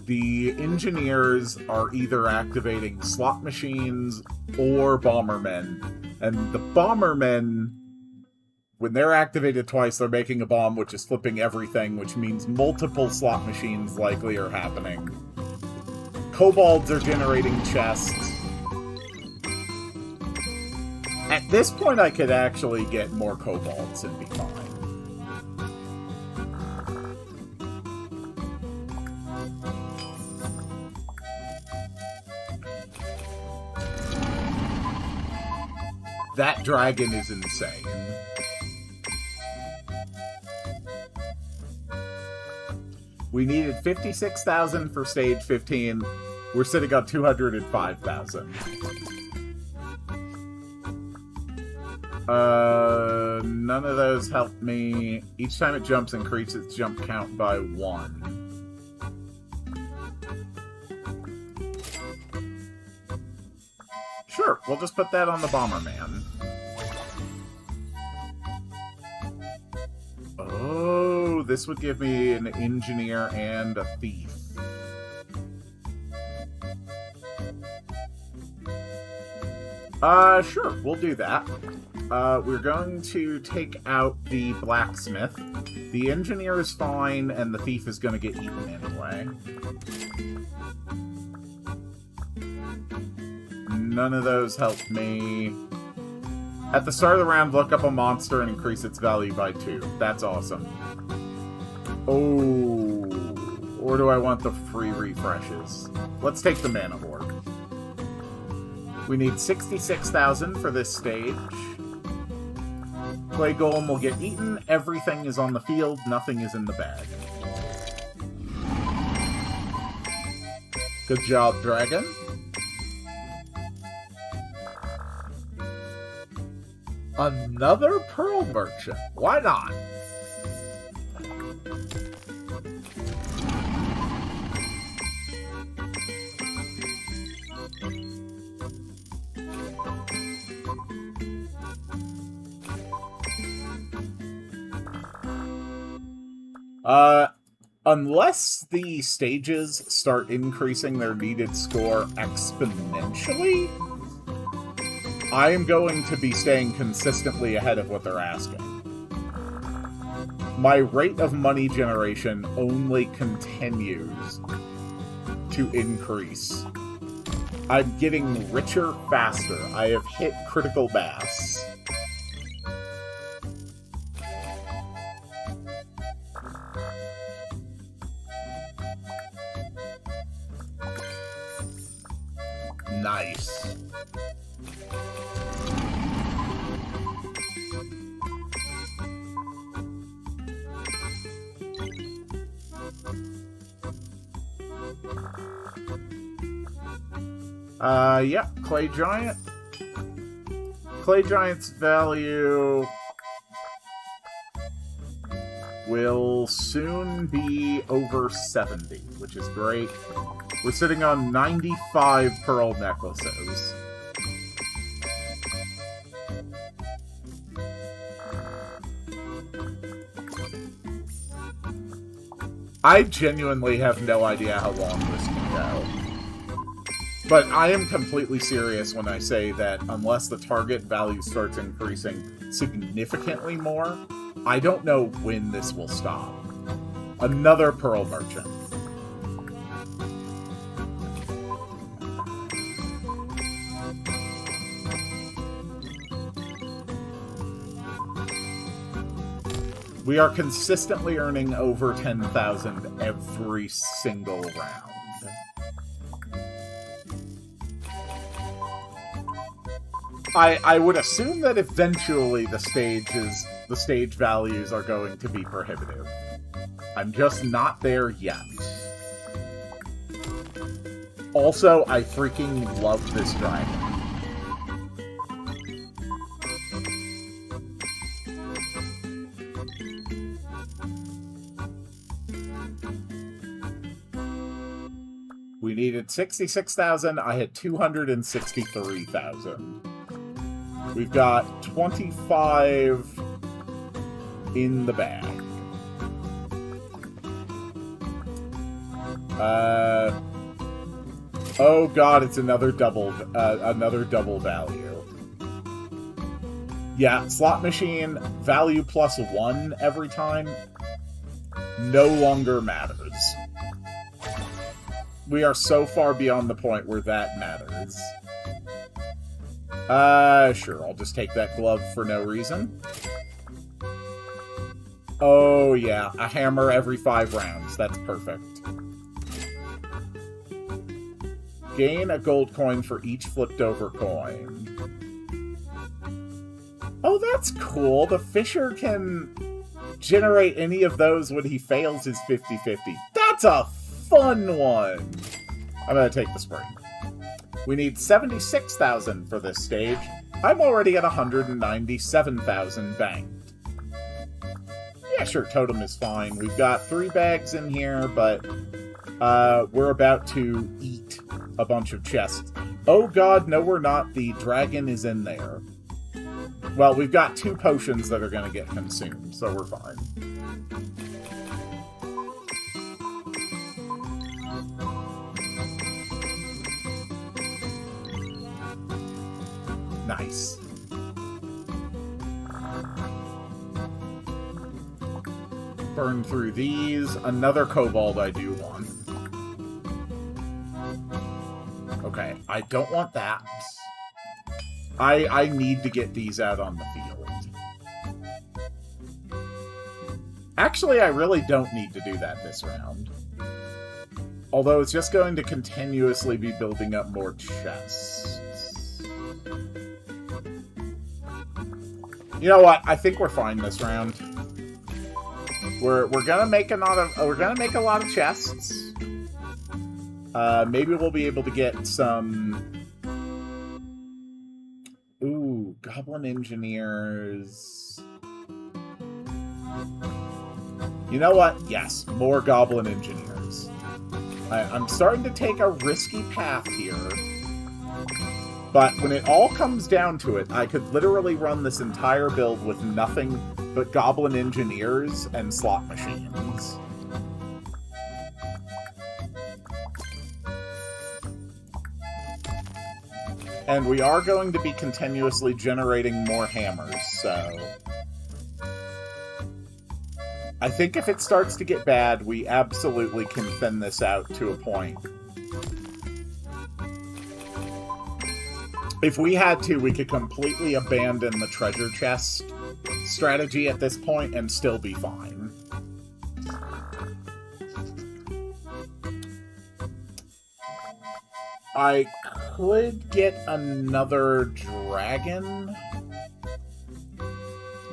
The engineers are either activating slot machines or bombermen. And the bombermen, when they're activated twice, they're making a bomb which is flipping everything, which means multiple slot machines likely are happening. Kobolds are generating chests. At this point, I could actually get more kobolds and be fine. That dragon is insane. We needed 56,000 for stage 15. We're sitting on 205,000. None of those help me. Each time it jumps, increase its jump count by 1. Sure, we'll just put that on the Bomberman. Oh, this would give me an engineer and a thief. Sure, we'll do that. we're going to take out the blacksmith. The engineer is fine, and the thief is going to get eaten anyway. None of those helped me. At the start of the round, look up a monster and increase its value by 2. That's awesome. Oh, or do I want the free refreshes? Let's take the mana orb. We need 66,000 for this stage. Clay Golem will get eaten. Everything is on the field. Nothing is in the bag. Good job, Dragon. Another Pearl Merchant. Why not? Unless the stages start increasing their needed score exponentially, I am going to be staying consistently ahead of what they're asking. My rate of money generation only continues to increase. I'm getting richer faster. I have hit critical mass. Nice. Yeah, Clay Giant. Clay Giant's value will soon be over 70, which is great. We're sitting on 95 pearl necklaces. I genuinely have no idea how long this can go. But I am completely serious when I say that unless the target value starts increasing significantly more, I don't know when this will stop. Another Pearl Merchant. We are consistently earning over 10,000 every single round. I would assume that eventually the stage values are going to be prohibitive. I'm just not there yet. Also, I freaking love this dragon. We needed 66,000. I had 263,000. We've got 25 in the bag. Oh god, it's another double value. Yeah, slot machine, value plus 1 every time, no longer matters. We are so far beyond the point where that matters. Sure, I'll just take that glove for no reason. Oh yeah, a hammer every 5 rounds, that's perfect. Gain a gold coin for each flipped over coin. Oh, that's cool. The Fisher can generate any of those when he fails his 50-50. That's a fun one! I'm gonna take the spring. We need 76,000 for this stage. I'm already at 197,000 banked. Yeah, sure, totem is fine. We've got 3 bags in here, but we're about to eat a bunch of chests. Oh god, no we're not. The dragon is in there. Well, we've got 2 potions that are going to get consumed, so we're fine. Nice. burn through these. Another cobalt I do want. Okay, I don't want that. I need to get these out on the field. Actually, I really don't need to do that this round. Although it's just going to continuously be building up more chests. You know what? I think we're fine this round. We're gonna make a lot of chests. Maybe we'll be able to get some. Ooh, goblin engineers. You know what? Yes, more goblin engineers. I'm starting to take a risky path here. But when it all comes down to it, I could literally run this entire build with nothing but goblin engineers and slot machines. And we are going to be continuously generating more hammers, so... I think if it starts to get bad, we absolutely can thin this out to a point. If we had to, we could completely abandon the treasure chest strategy at this point and still be fine. I could get another dragon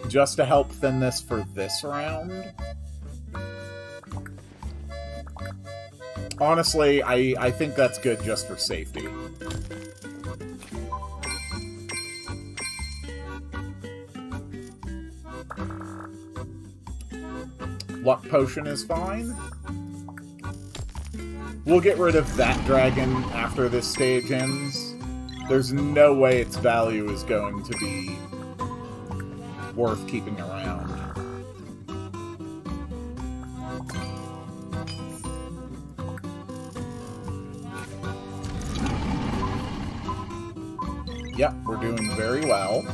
just to help thin this for this round. Honestly, I think that's good just for safety. Luck potion is fine. We'll get rid of that dragon after this stage ends. There's no way its value is going to be worth keeping around. Yep, we're doing very well.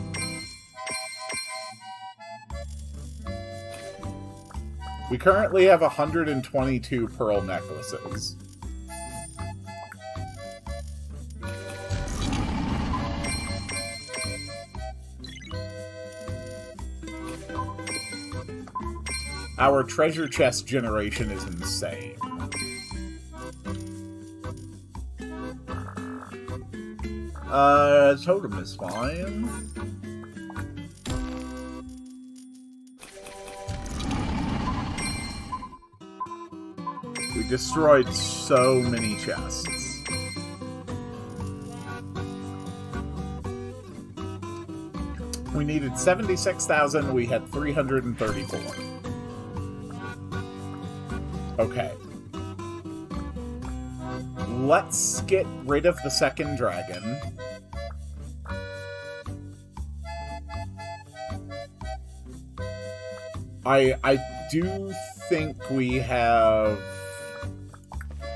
We currently have 122 pearl necklaces. Our treasure chest generation is insane. Totem is fine. We destroyed so many chests. We needed 76,000, we had 334. Okay. Let's get rid of the second dragon. I do think we have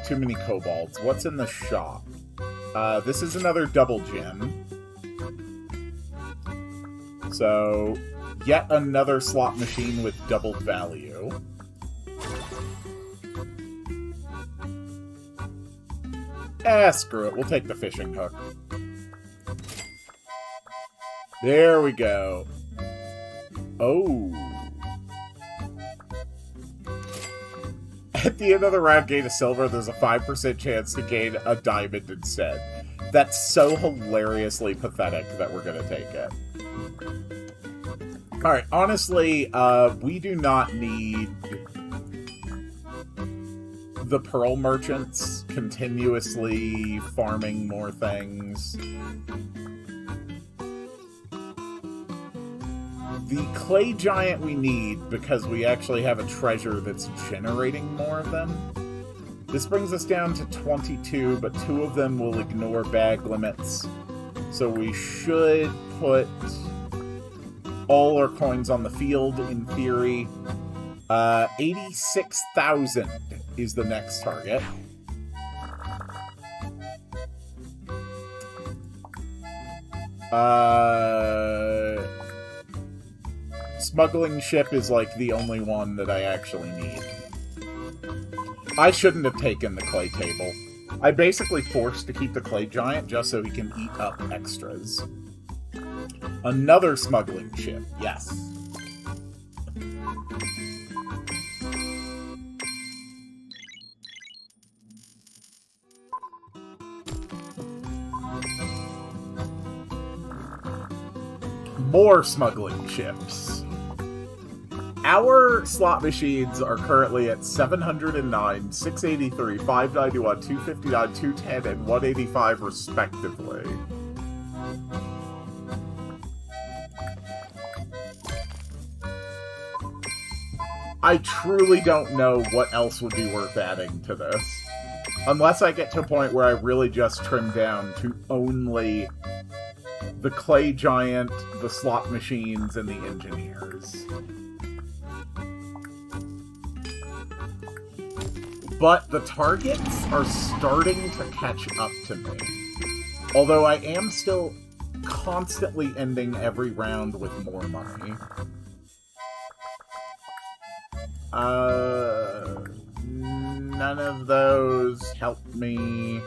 too many kobolds. What's in the shop? This is another double gem. So, yet another slot machine with doubled value. Screw it. We'll take the fishing hook. There we go. Oh. At the end of the round, gain a silver, there's a 5% chance to gain a diamond instead. That's so hilariously pathetic that we're going to take it. Alright, honestly, we do not need the pearl merchants continuously farming more things. The clay giant we need because we actually have a treasure that's generating more of them. This brings us down to 22, but 2 of them will ignore bag limits. So we should put all our coins on the field, in theory. 86,000 is the next target. smuggling ship is, like, the only one that I actually need. I shouldn't have taken the clay table. I basically forced to keep the clay giant just so he can eat up extras. Another smuggling ship, yes. More smuggling ships. Our slot machines are currently at 709, 683, 591, 259, 210, and 185 respectively. I truly don't know what else would be worth adding to this. Unless I get to a point where I really just trim down to only the clay giant, the slot machines, and the engineers. But the targets are starting to catch up to me. Although I am still constantly ending every round with more money. None of those help me.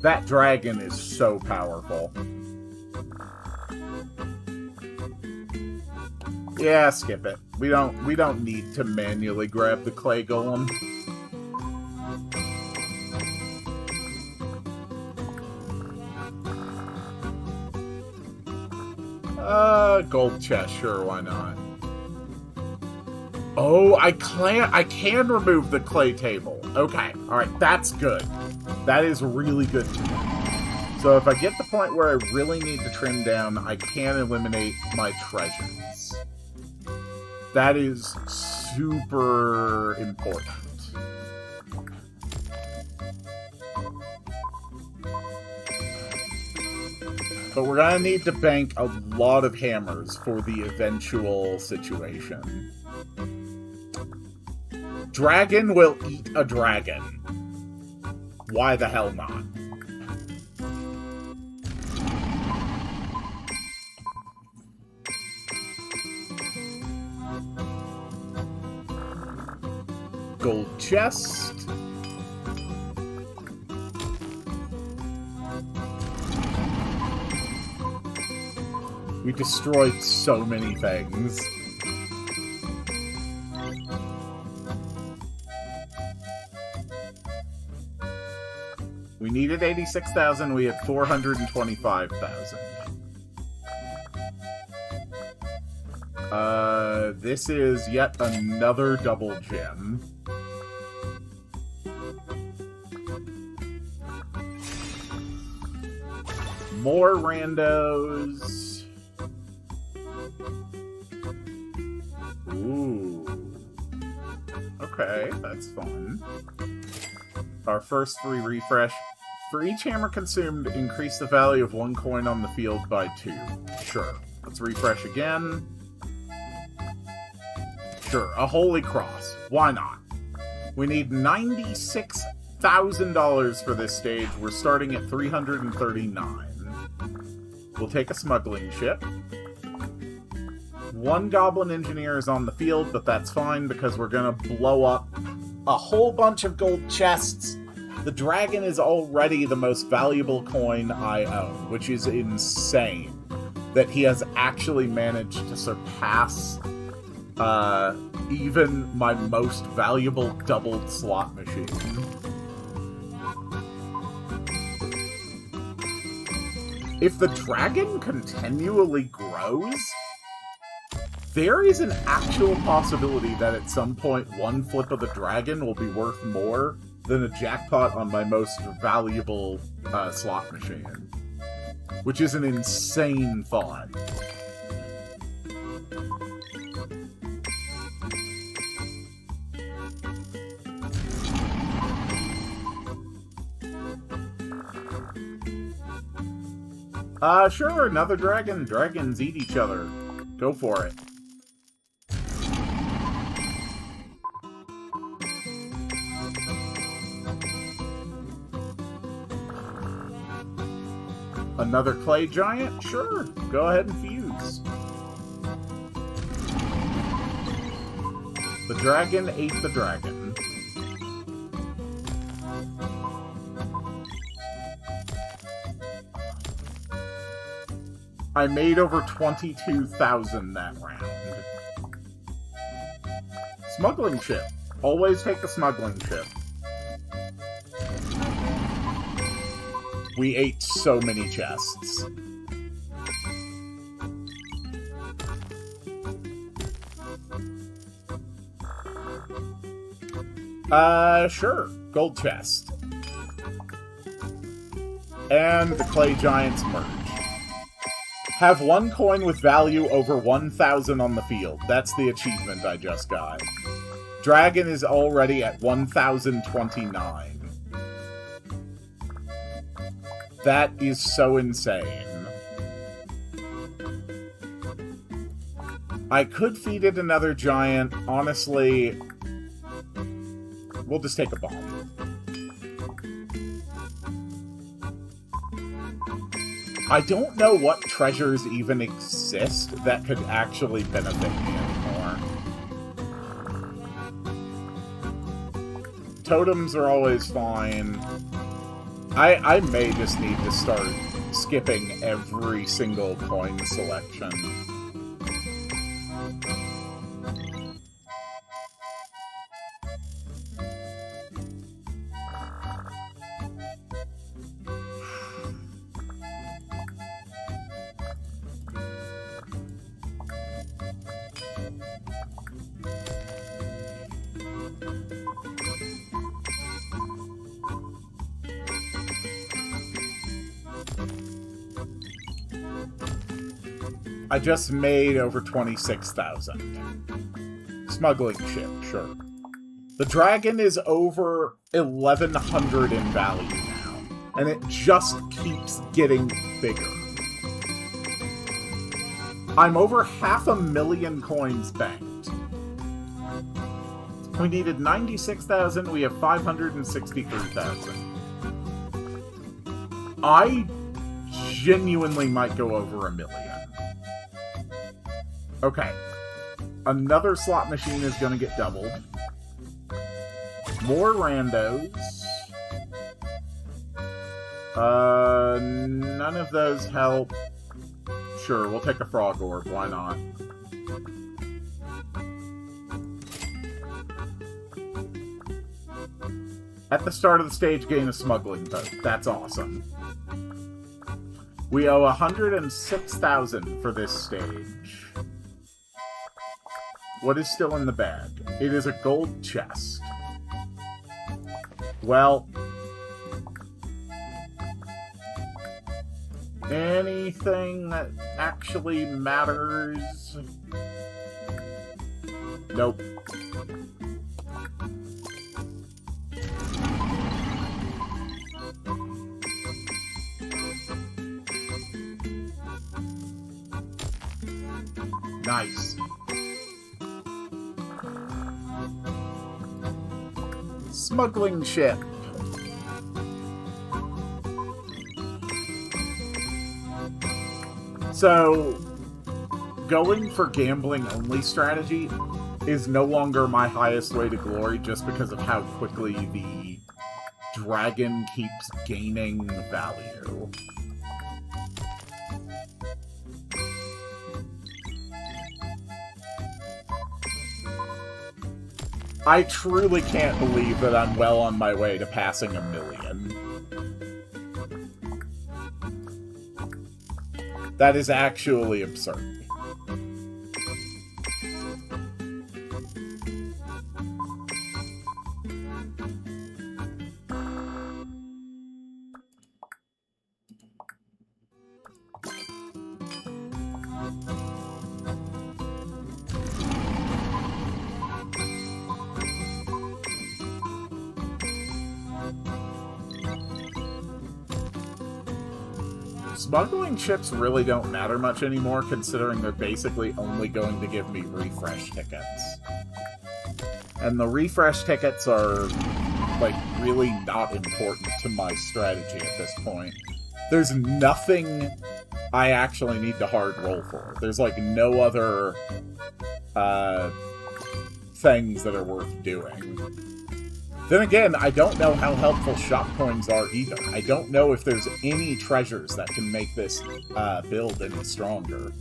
That dragon is so powerful. Yeah, skip it. We don't need to manually grab the clay golem. Gold chest, sure, why not? Oh, I can remove the clay table. Okay, alright, that's good. That is really good to know. So if I get the point where I really need to trim down, I can eliminate my treasures. That is super important. But we're gonna need to bank a lot of hammers for the eventual situation. Dragon will eat a dragon. Why the hell not? Gold chest. We destroyed so many things. We needed 86,000, we had 425,000. This is yet another double gem. More randos. Ooh. Okay, that's fun. Our first free refresh. For each hammer consumed, increase the value of 1 coin on the field by 2. Sure. Let's refresh again. Sure, a holy cross. Why not? We need $96,000 for this stage. We're starting at 339. We'll take a smuggling ship. 1 goblin engineer is on the field, but that's fine because we're gonna blow up a whole bunch of gold chests. The dragon is already the most valuable coin I own, which is insane that he has actually managed to surpass even my most valuable doubled slot machine. If the dragon continually grows, there is an actual possibility that at some point 1 flip of the dragon will be worth more than a jackpot on my most valuable slot machine. Which is an insane thought. Sure, another dragon. Dragons eat each other. Go for it. Another clay giant? Sure, go ahead and fuse. The dragon ate the dragon. I made over 22,000 that round. Smuggling ship. Always take the smuggling ship. We ate so many chests. Sure. Gold chest. And the clay giants merge. Have one coin with value over 1,000 on the field. That's the achievement I just got. Dragon is already at 1,029. That is so insane. I could feed it another giant. Honestly, we'll just take a bomb. I don't know what treasures even exist that could actually benefit me anymore. Totems are always fine. I may just need to start skipping every single coin selection. I just made over 26,000. Smuggling ship, sure. The dragon is over 1,100 in value now, and it just keeps getting bigger. I'm over 500,000 coins banked. We needed 96,000, we have 563,000. I genuinely might go over 1 million. Okay. Another slot machine is going to get doubled. More randos. None of those help. Sure, we'll take a frog orb. Why not? At the start of the stage, gain a smuggling boat. That's awesome. We owe 106,000 for this stage. What is still in the bag? It is a gold chest. Well, anything that actually matters? Nope. Nice. Smuggling ship. So, going for gambling-only strategy is no longer my highest way to glory just because of how quickly the dragon keeps gaining value. I truly can't believe that I'm well on my way to passing 1 million. That is actually absurd. Smuggling ships really don't matter much anymore, considering they're basically only going to give me refresh tickets. And the refresh tickets are, like, really not important to my strategy at this point. There's nothing I actually need to hard roll for. There's, like, no other things that are worth doing. Then again, I don't know how helpful shop coins are either. I don't know if there's any treasures that can make this build any stronger.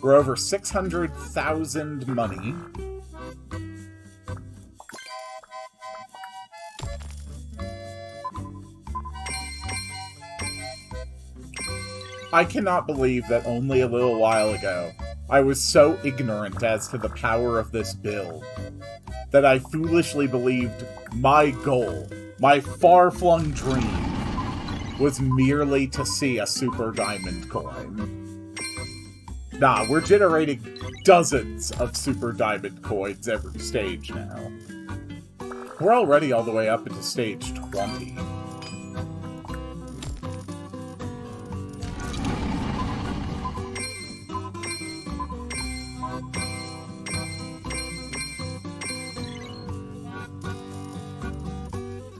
We're over 600,000 money. I cannot believe that only a little while ago I was so ignorant as to the power of this build that I foolishly believed my goal, my far-flung dream, was merely to see a super diamond coin. Nah, we're generating dozens of super diamond coins every stage now. We're already all the way up into stage 20.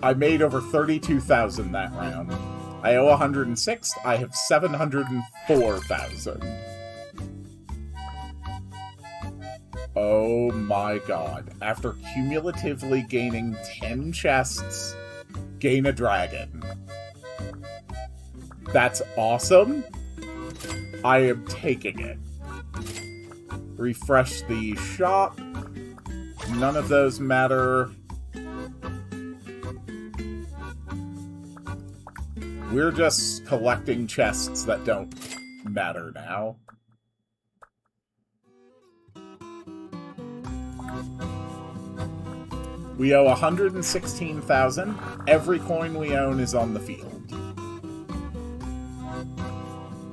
I made over 32,000 that round. I owe 106. I have 704,000. Oh my god. After cumulatively gaining 10 chests, gain a dragon. That's awesome. I am taking it. Refresh the shop. None of those matter. We're just collecting chests that don't matter now. We owe 116,000. Every coin we own is on the field.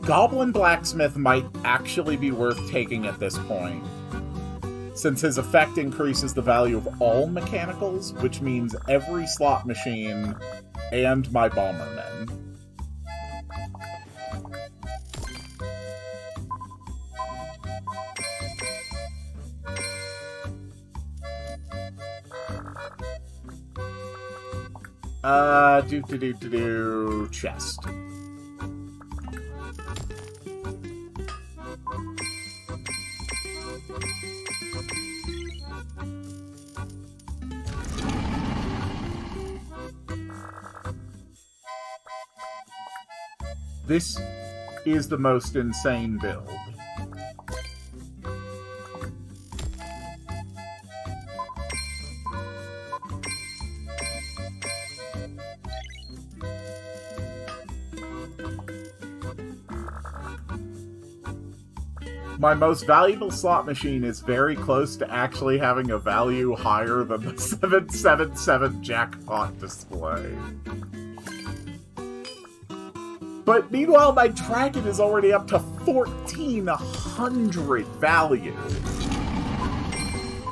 Goblin Blacksmith might actually be worth taking at this point, since his effect increases the value of all mechanicals, which means every slot machine and my bombermen. Chest. This is the most insane build. My most valuable slot machine is very close to actually having a value higher than the 777 jackpot display. But meanwhile, my dragon is already up to 1,400 value.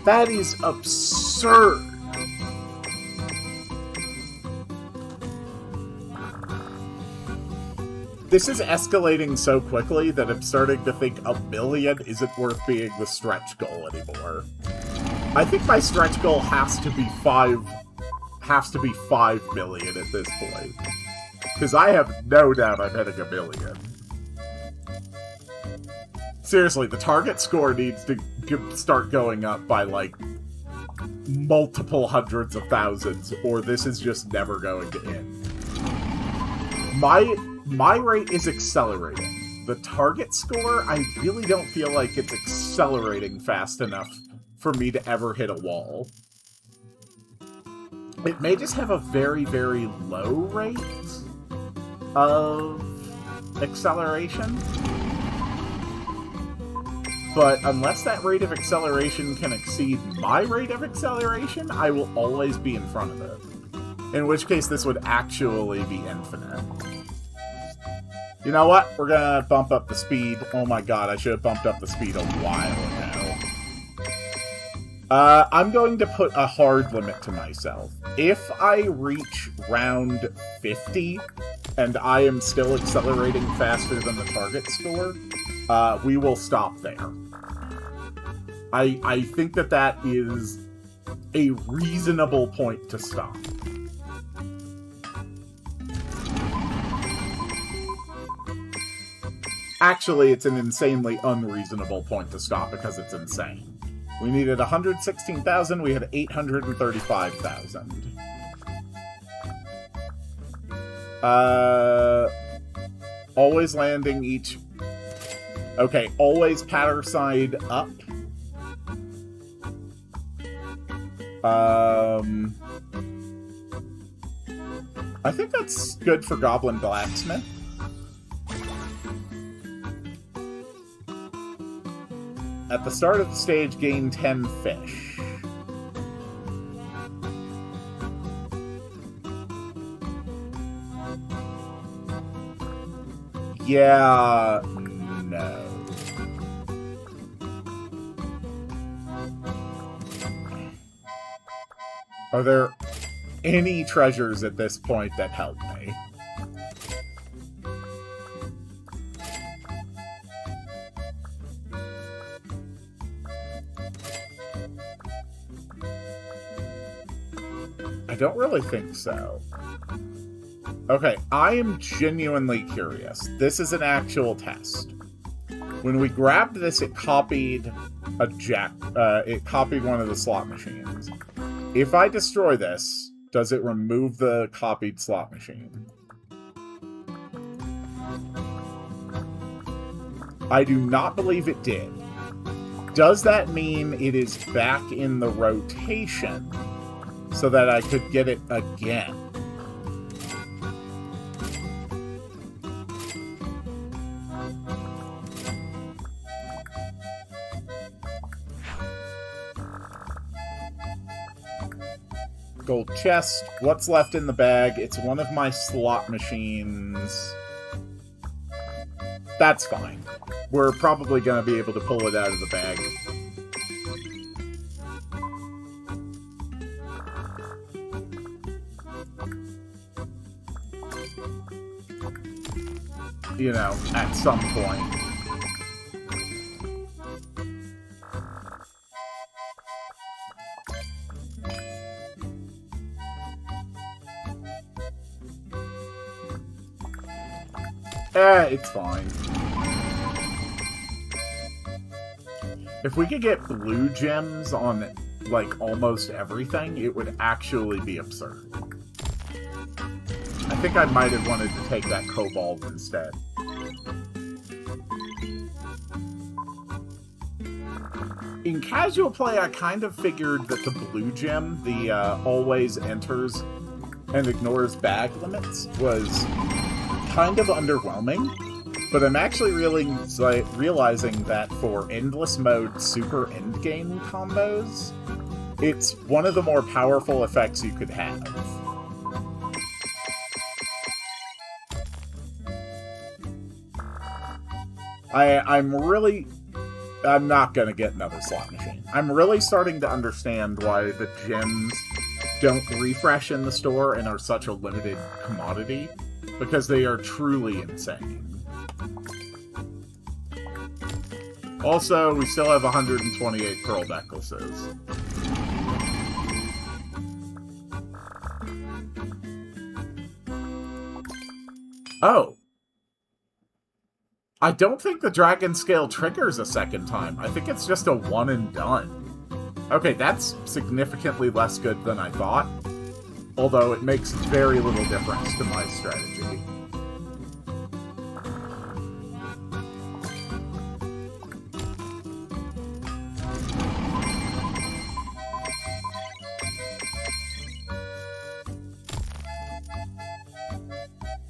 That is absurd. This is escalating so quickly that I'm starting to think a million isn't worth being the stretch goal anymore. I think my stretch goal has to be 5 million at this point. Because I have no doubt I'm hitting a million. Seriously, the target score needs to start going up by, like, multiple hundreds of thousands, or this is just never going to end. My rate is accelerating. The target score, I really don't feel like it's accelerating fast enough for me to ever hit a wall. It may just have a very, very low rate of acceleration. But unless that rate of acceleration can exceed my rate of acceleration, I will always be in front of it. In which case, this would actually be infinite. You know what? We're gonna bump up the speed. Oh my god, I should have bumped up the speed a while ago. I'm going to put a hard limit to myself. If I reach round 50, and I am still accelerating faster than the target score, we will stop there. I think that is a reasonable point to stop. Actually, it's an insanely unreasonable point to stop because it's insane. We needed 116,000, we had 835,000. Always landing each... Okay, always patter side up. I think that's good for Goblin Blacksmith. At the start of the stage, gain 10 fish. Yeah, no. Are there any treasures at this point that help me? I don't really think so. Okay, I am genuinely curious. This is an actual test. When we grabbed this, it copied it copied one of the slot machines. If I destroy this, does it remove the copied slot machine? I do not believe it did. Does that mean it is back in the rotation so that I could get it again? Gold chest. What's left in the bag? It's one of my slot machines. That's fine. We're probably going to be able to pull it out of the bag. You know, at some point. It's fine. If we could get blue gems on, like, almost everything, it would actually be absurd. I think I might have wanted to take that cobalt instead. In casual play, I kind of figured that the blue gem, the always enters and ignores bag limits, was kind of underwhelming, but I'm actually really realizing that for endless mode super endgame combos, it's one of the more powerful effects you could have. I'm not gonna get another slot machine. I'm really starting to understand why the gems don't refresh in the store and are such a limited commodity. Because they are truly insane. Also, we still have 128 pearl necklaces. Oh. I don't think the dragon scale triggers a second time. I think it's just a one and done. Okay, that's significantly less good than I thought. Although it makes very little difference to my strategy.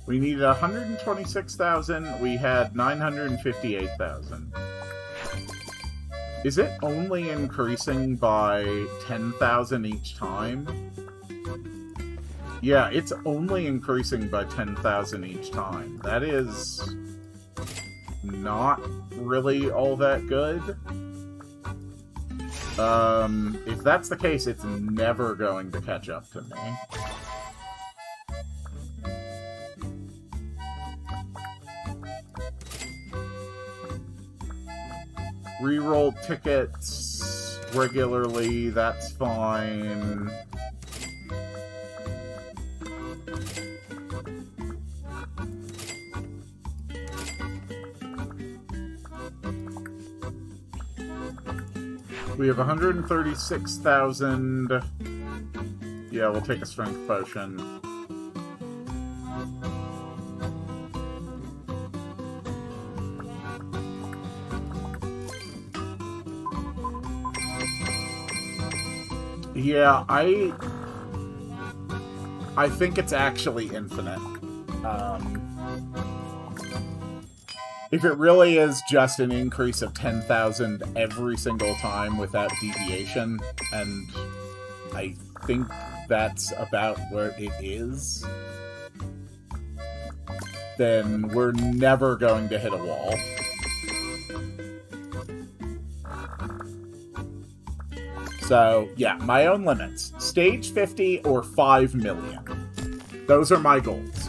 We needed 126,000. We had 958,000. Is it only increasing by 10,000 each time? Yeah, it's only increasing by 10,000 each time. That is not really all that good. If that's the case, it's never going to catch up to me. Reroll tickets regularly, that's fine. We have 136,000. Yeah, we'll take a strength potion. Yeah, I think it's actually infinite. If it really is just an increase of 10,000 every single time without deviation, and I think that's about where it is, then we're never going to hit a wall. So, yeah, my own limits. Stage 50 or 5 million. Those are my goals.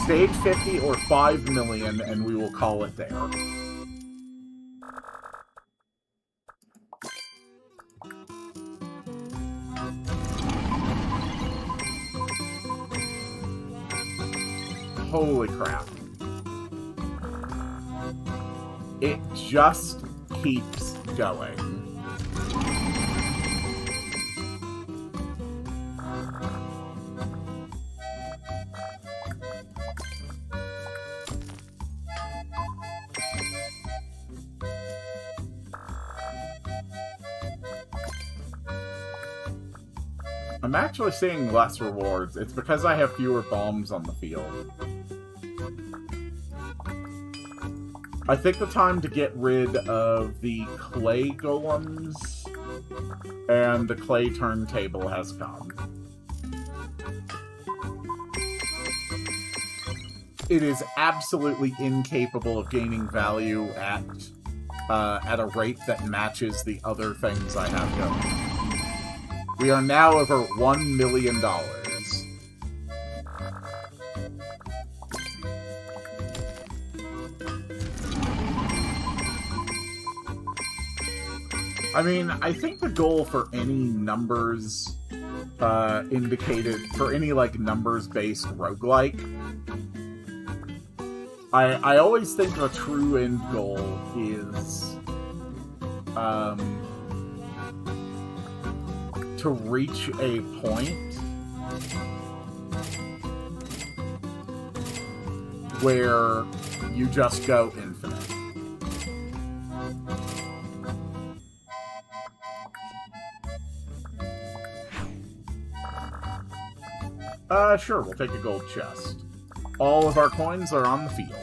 Stage 50 or 5 million, and we will call it there. Holy crap. It just keeps going. I'm actually seeing less rewards. It's because I have fewer bombs on the field. I think the time to get rid of the clay golems and the clay turntable has come. It is absolutely incapable of gaining value at a rate that matches the other things I have going. We are now over $1 million. I mean, I think the goal for any numbers indicated, for any, like, numbers-based roguelike, I always think the true end goal is to reach a point where you just go infinite. Sure, we'll take a gold chest. All of our coins are on the field.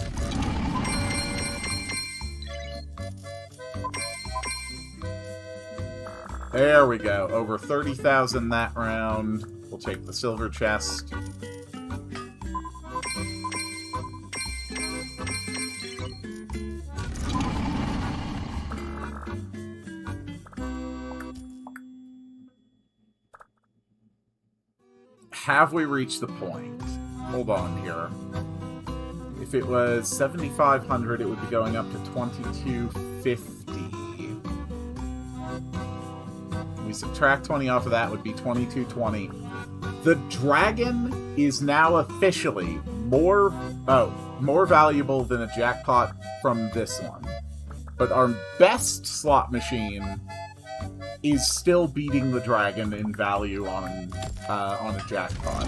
There we go. Over 30,000 that round. We'll take the silver chest. Have we reached the point? Hold on here. If it was 7,500, it would be going up to 2,250. We subtract 20 off of that, would be 2,220. The dragon is now officially more valuable than a jackpot from this one. But our best slot machine is still beating the dragon in value on a jackpot.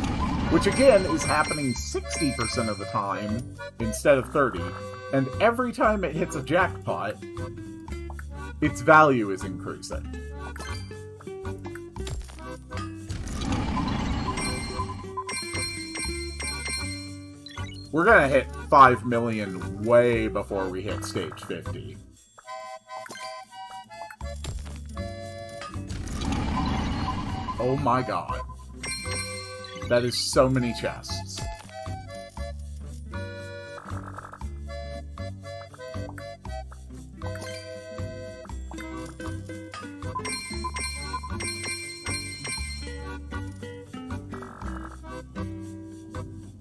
Which, again, is happening 60% of the time instead of 30. And every time it hits a jackpot, its value is increasing. We're gonna hit 5 million way before we hit stage 50. Oh my god. That is so many chests.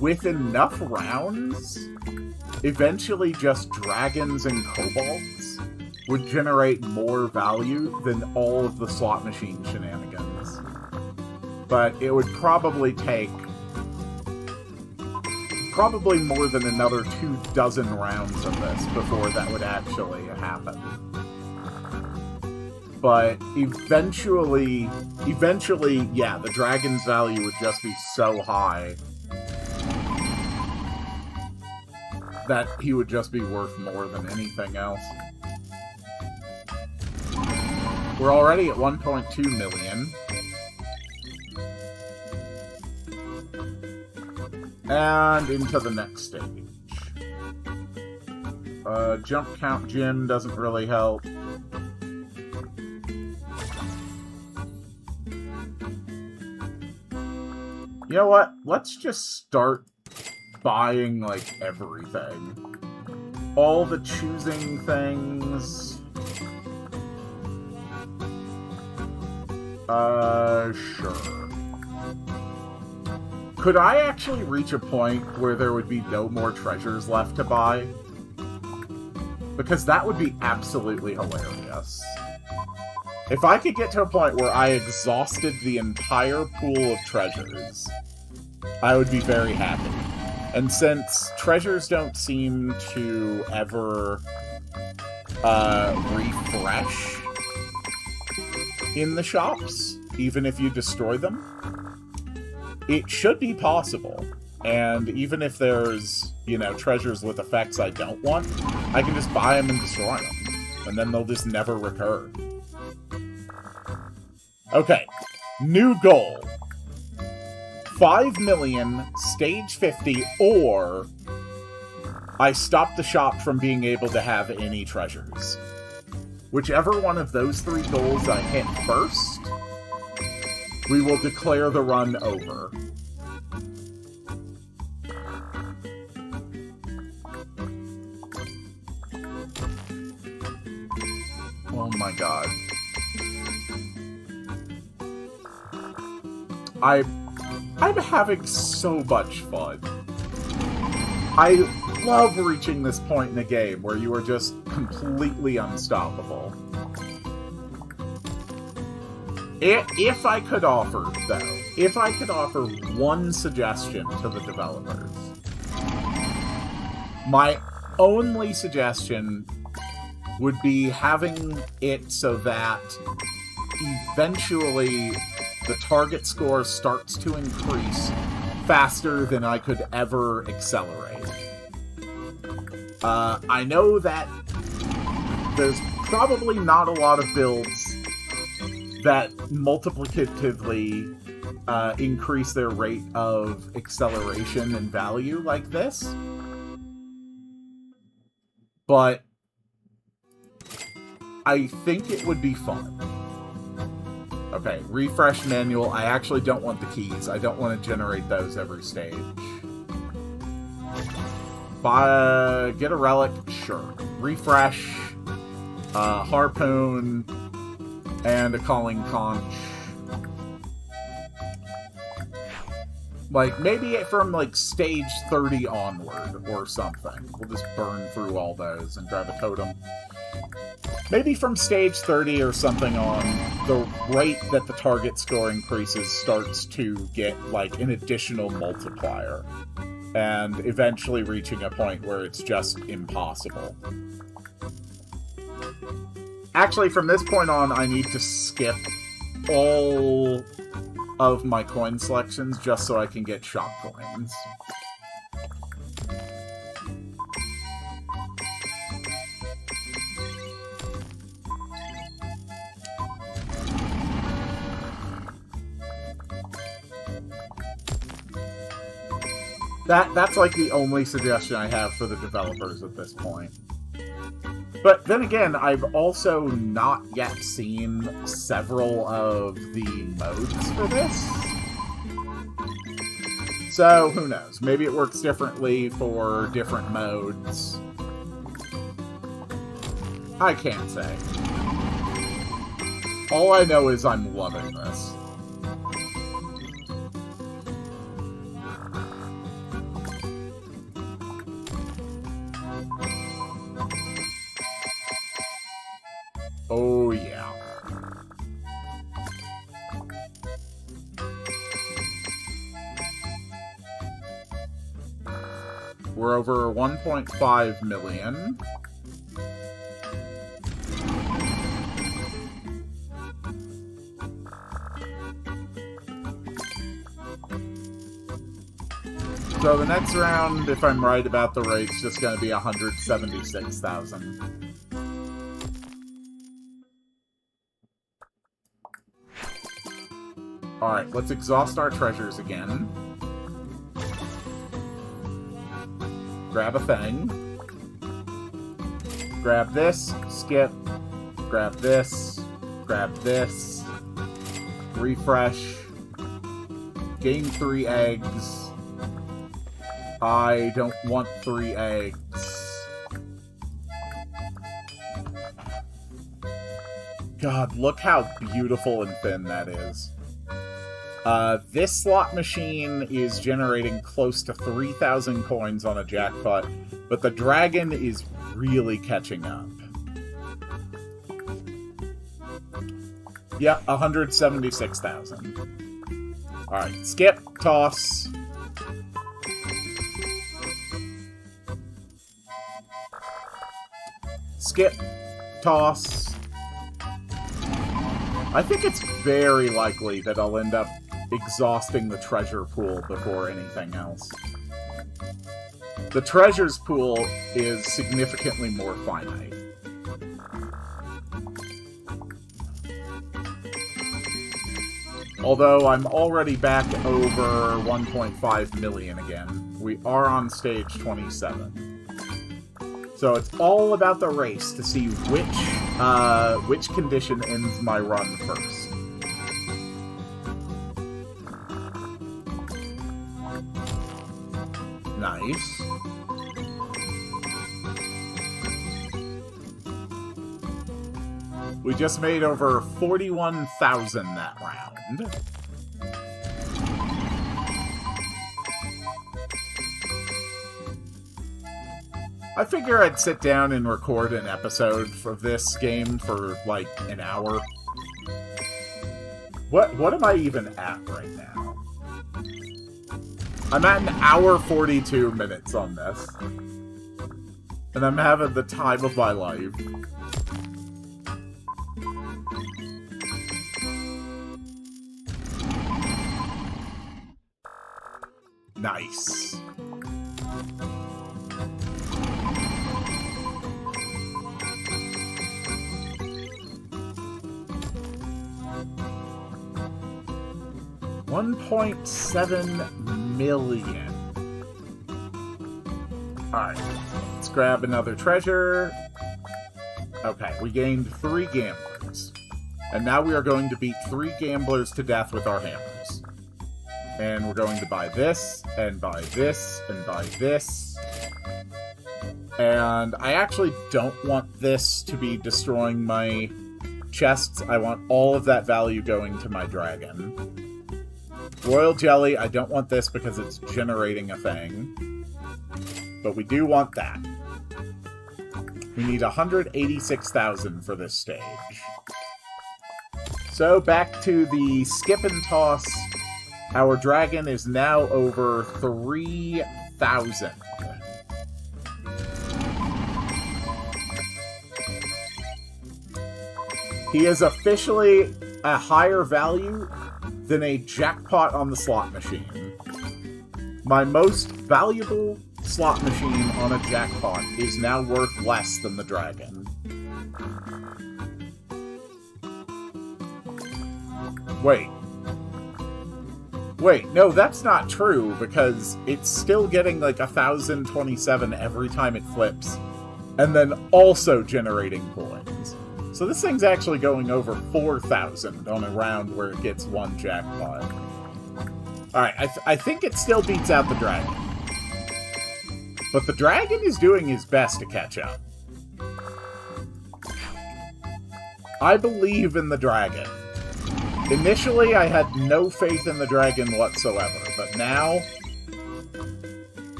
With enough rounds, eventually just dragons and kobolds would generate more value than all of the slot machine shenanigans. But it would probably take more than another 24 rounds of this before that would actually happen. but eventually, yeah, the dragon's value would just be so high that he would just be worth more than anything else. We're already at 1.2 million. And into the next stage. Jump count gym doesn't really help. You know what? Let's just start buying, like, everything. All the choosing things. Sure. Could I actually reach a point where there would be no more treasures left to buy? Because that would be absolutely hilarious. If I could get to a point where I exhausted the entire pool of treasures, I would be very happy. And since treasures don't seem to ever refresh in the shops, even if you destroy them, it should be possible. And even if there's, you know, treasures with effects I don't want, I can just buy them and destroy them. And then they'll just never recur. Okay, new goal. 5 million, stage 50, or I stop the shop from being able to have any treasures. Whichever one of those three goals I hit first, we will declare the run over. Oh my god. I'm having so much fun. I love reaching this point in a game where you are just completely unstoppable. If I could offer, though, if I could offer one suggestion to the developers, my only suggestion would be having it so that eventually the target score starts to increase faster than I could ever accelerate. I know that there's probably not a lot of builds that multiplicatively increase their rate of acceleration and value like this. But I think it would be fun. Okay, refresh manual. I actually don't want the keys. I don't want to generate those every stage. Get a relic? Sure. Refresh. Harpoon. And a calling conch. Like, maybe from, like, stage 30 onward or something. We'll just burn through all those and grab a totem. Maybe from stage 30 or something on, the rate that the target score increases starts to get, like, an additional multiplier. And eventually reaching a point where it's just impossible. Actually, from this point on, I need to skip all of my coin selections just so I can get shop coins. That's like the only suggestion I have for the developers at this point. But then again, I've also not yet seen several of the modes for this. So, who knows? Maybe it works differently for different modes. I can't say. All I know is I'm loving this. Oh, yeah. We're over 1.5 million. So the next round, if I'm right about the rate's just going to be 176,000. Alright, let's exhaust our treasures again. Grab a thing. Grab this, skip. Grab this. Grab this. Refresh. Gain 3 eggs. I don't want 3 eggs. God, look how beautiful and thin that is. This slot machine is generating close to 3,000 coins on a jackpot, but the dragon is really catching up. Yeah, 176,000. Alright, skip, toss. Skip, toss. I think it's very likely that I'll end up exhausting the treasure pool before anything else. The treasures pool is significantly more finite. Although I'm already back over 1.5 million again. We are on stage 27. So it's all about the race to see which condition ends my run first. Nice. We just made over 41,000 that round. I figure I'd sit down and record an episode of this game for, like, an hour. What am I even at right now? I'm at an hour 42 minutes on this. And I'm having the time of my life. Nice. $1.7 million. Alright, let's grab another treasure. Okay, we gained 3 gamblers. And now we are going to beat 3 gamblers to death with our hammers. And we're going to buy this, and buy this, and buy this. And I actually don't want this to be destroying my chests. I want all of that value going to my dragon. Royal Jelly, I don't want this because it's generating a thing. But we do want that. We need 186,000 for this stage. So back to the skip and toss. Our dragon is now over 3,000. He is officially a higher value than a jackpot on the slot machine. My most valuable slot machine on a jackpot is now worth less than the dragon. Wait, no, that's not true, because it's still getting like 1,027 every time it flips, and then also generating coins. So this thing's actually going over 4,000 on a round where it gets 1 jackpot. Alright, I think it still beats out the dragon. But the dragon is doing his best to catch up. I believe in the dragon. Initially, I had no faith in the dragon whatsoever, but now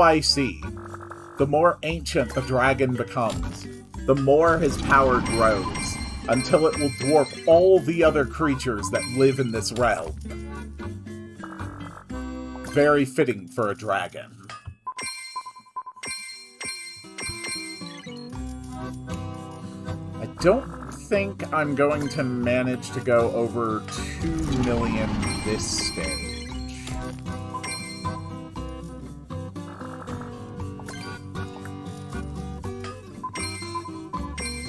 I see. The more ancient the dragon becomes, the more his power grows, until it will dwarf all the other creatures that live in this realm. Very fitting for a dragon. I don't think I'm going to manage to go over 2 million this stage.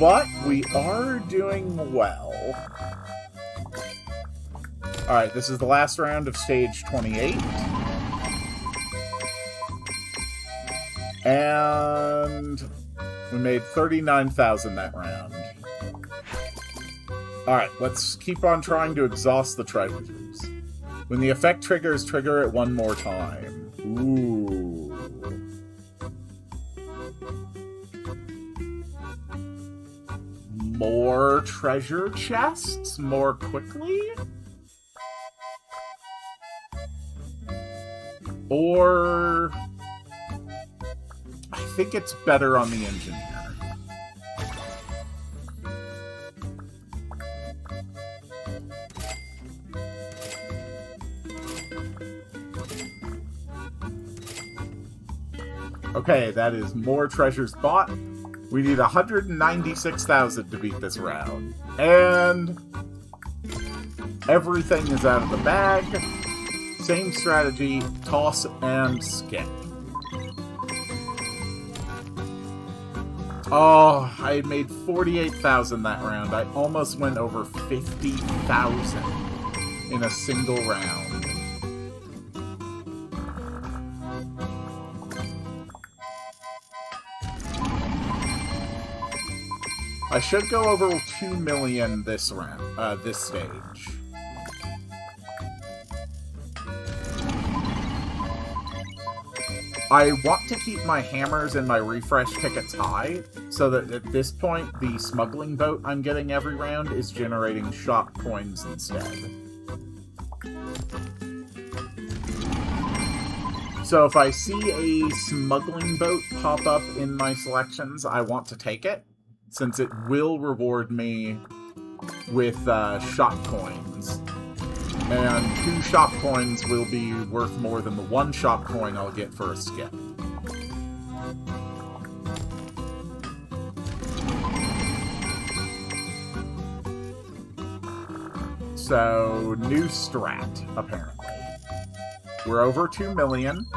but we are doing well. Alright, this is the last round of stage 28. And we made 39,000 that round. Alright, let's keep on trying to exhaust the treasures. When the effect triggers, trigger it one more time. Ooh. More treasure chests more quickly? Or... I think it's better on the engineer. Okay, that is more treasures bought. We need 196,000 to beat this round. And everything is out of the bag. Same strategy, toss and skip. Oh, I made 48,000 that round. I almost went over 50,000 in a single round. I should go over 2 million this round, this stage. I want to keep my hammers and my refresh tickets high, so that at this point, the smuggling boat I'm getting every round is generating shop coins instead. So if I see a smuggling boat pop up in my selections, I want to take it, since it will reward me with shop coins. And 2 shop coins will be worth more than the 1 shop coin I'll get for a skip. So, new strat, apparently. We're over 2 million.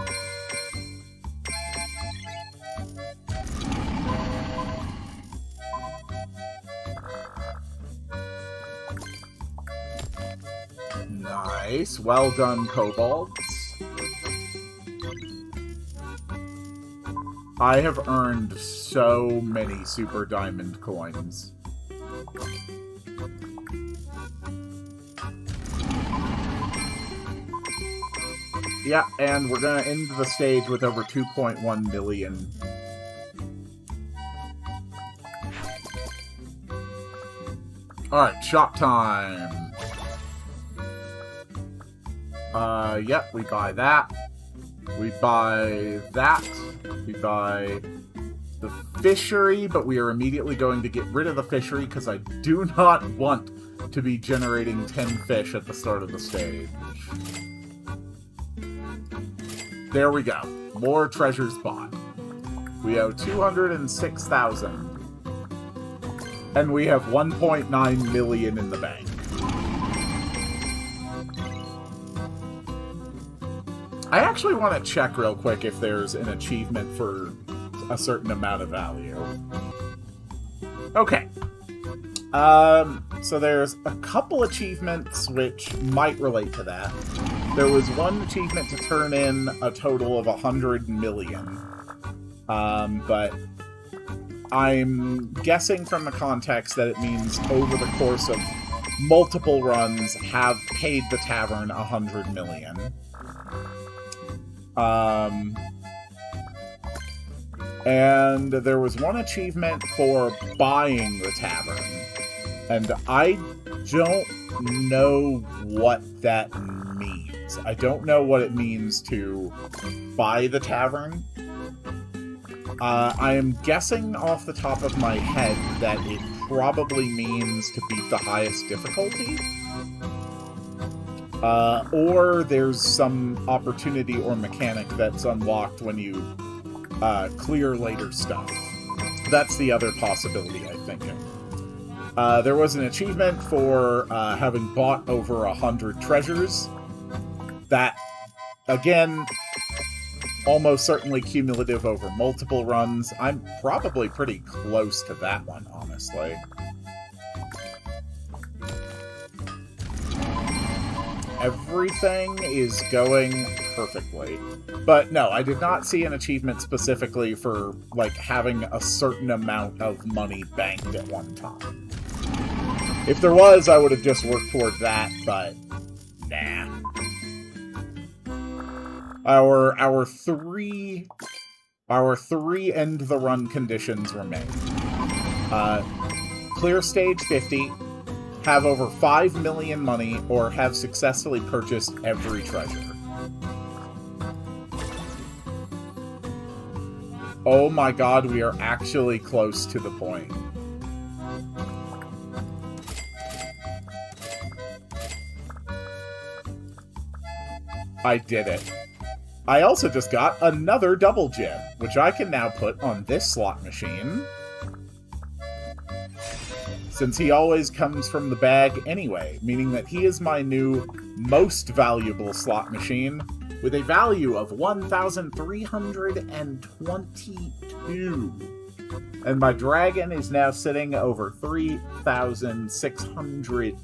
Nice. Well done, kobolds. I have earned so many super diamond coins. Yeah, and we're gonna end the stage with over 2.1 million. Alright, shop time. Yep, we buy that. We buy that. We buy the fishery, but we are immediately going to get rid of the fishery because I do not want to be generating 10 fish at the start of the stage. There we go. More treasures bought. We owe 206,000. And we have 1.9 million in the bank. I actually want to check real quick if there's an achievement for a certain amount of value. Okay. So there's a couple achievements which might relate to that. There was one achievement to turn in a total of 100 million. But I'm guessing from the context that it means over the course of multiple runs have paid the tavern 100 million. And there was one achievement for buying the tavern. And I don't know what that means. I don't know what it means to buy the tavern. I am guessing off the top of my head that it probably means to beat the highest difficulty. Or there's some opportunity or mechanic that's unlocked when you clear later stuff. That's the other possibility, I'm thinking. There was an achievement for having bought over 100 treasures. That, again, almost certainly cumulative over multiple runs. I'm probably pretty close to that one, honestly. Everything is going perfectly. But no, I did not see an achievement specifically for, like, having a certain amount of money banked at one time. If there was, I would have just worked toward that, but nah. Our three end the run conditions remain. Clear stage 50, have over 5 million money, or have successfully purchased every treasure. Oh my god, we are actually close to the point. I did it. I also just got another double gem, which I can now put on this slot machine. Since he always comes from the bag anyway, meaning that he is my new most valuable slot machine, with a value of 1,322. And my dragon is now sitting over 3,600.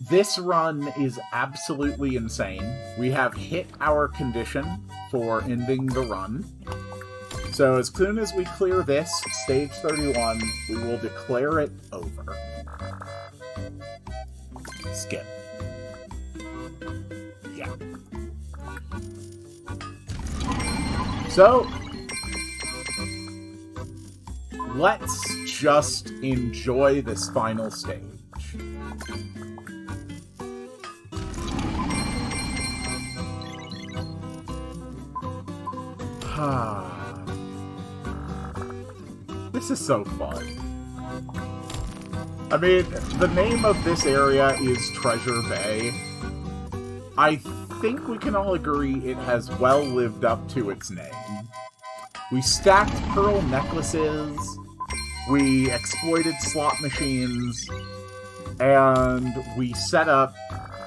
This run is absolutely insane. We have hit our condition for ending the run. So as soon as we clear this, stage 31, we will declare it over. Skip. Yeah. So, let's just enjoy this final stage. This is so fun. I mean, the name of this area is Treasure Bay. I think we can all agree it has well lived up to its name. We stacked pearl necklaces, we exploited slot machines, and we set up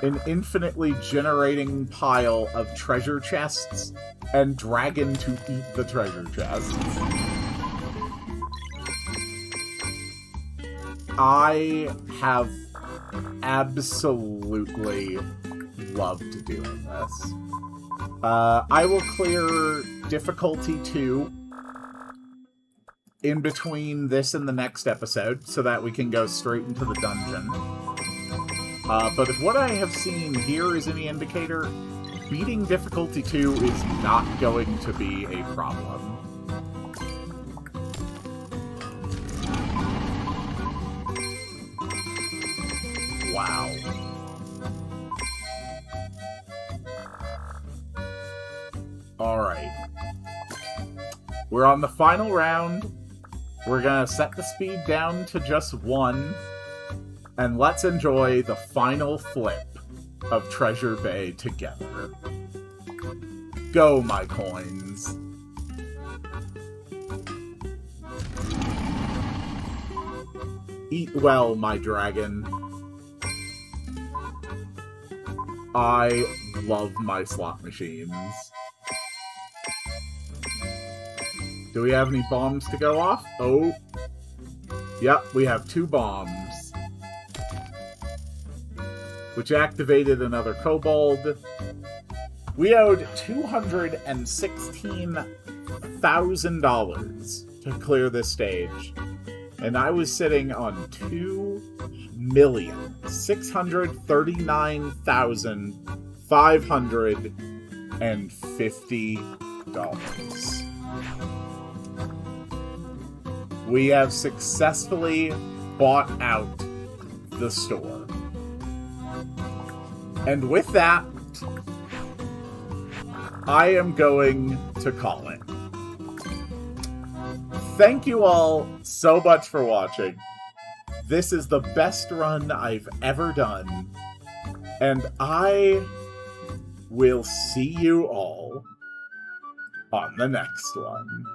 an infinitely generating pile of treasure chests and dragon to eat the treasure chests. I have absolutely loved doing this. I will clear difficulty 2 in between this and the next episode so that we can go straight into the dungeon. But if what I have seen here is any indicator, beating difficulty 2 is not going to be a problem. Wow. Alright. We're on the final round. We're gonna set the speed down to just 1. And let's enjoy the final flip of Treasure Bay together. Go, my coins. Eat well, my dragon. I love my slot machines. Do we have any bombs to go off? Oh. Yep, we have 2 bombs. Which activated another kobold. We owed $216,000 to clear this stage. And I was sitting on $2,639,550. We have successfully bought out the store. And with that, I am going to call it. Thank you all so much for watching. This is the best run I've ever done. And I will see you all on the next one.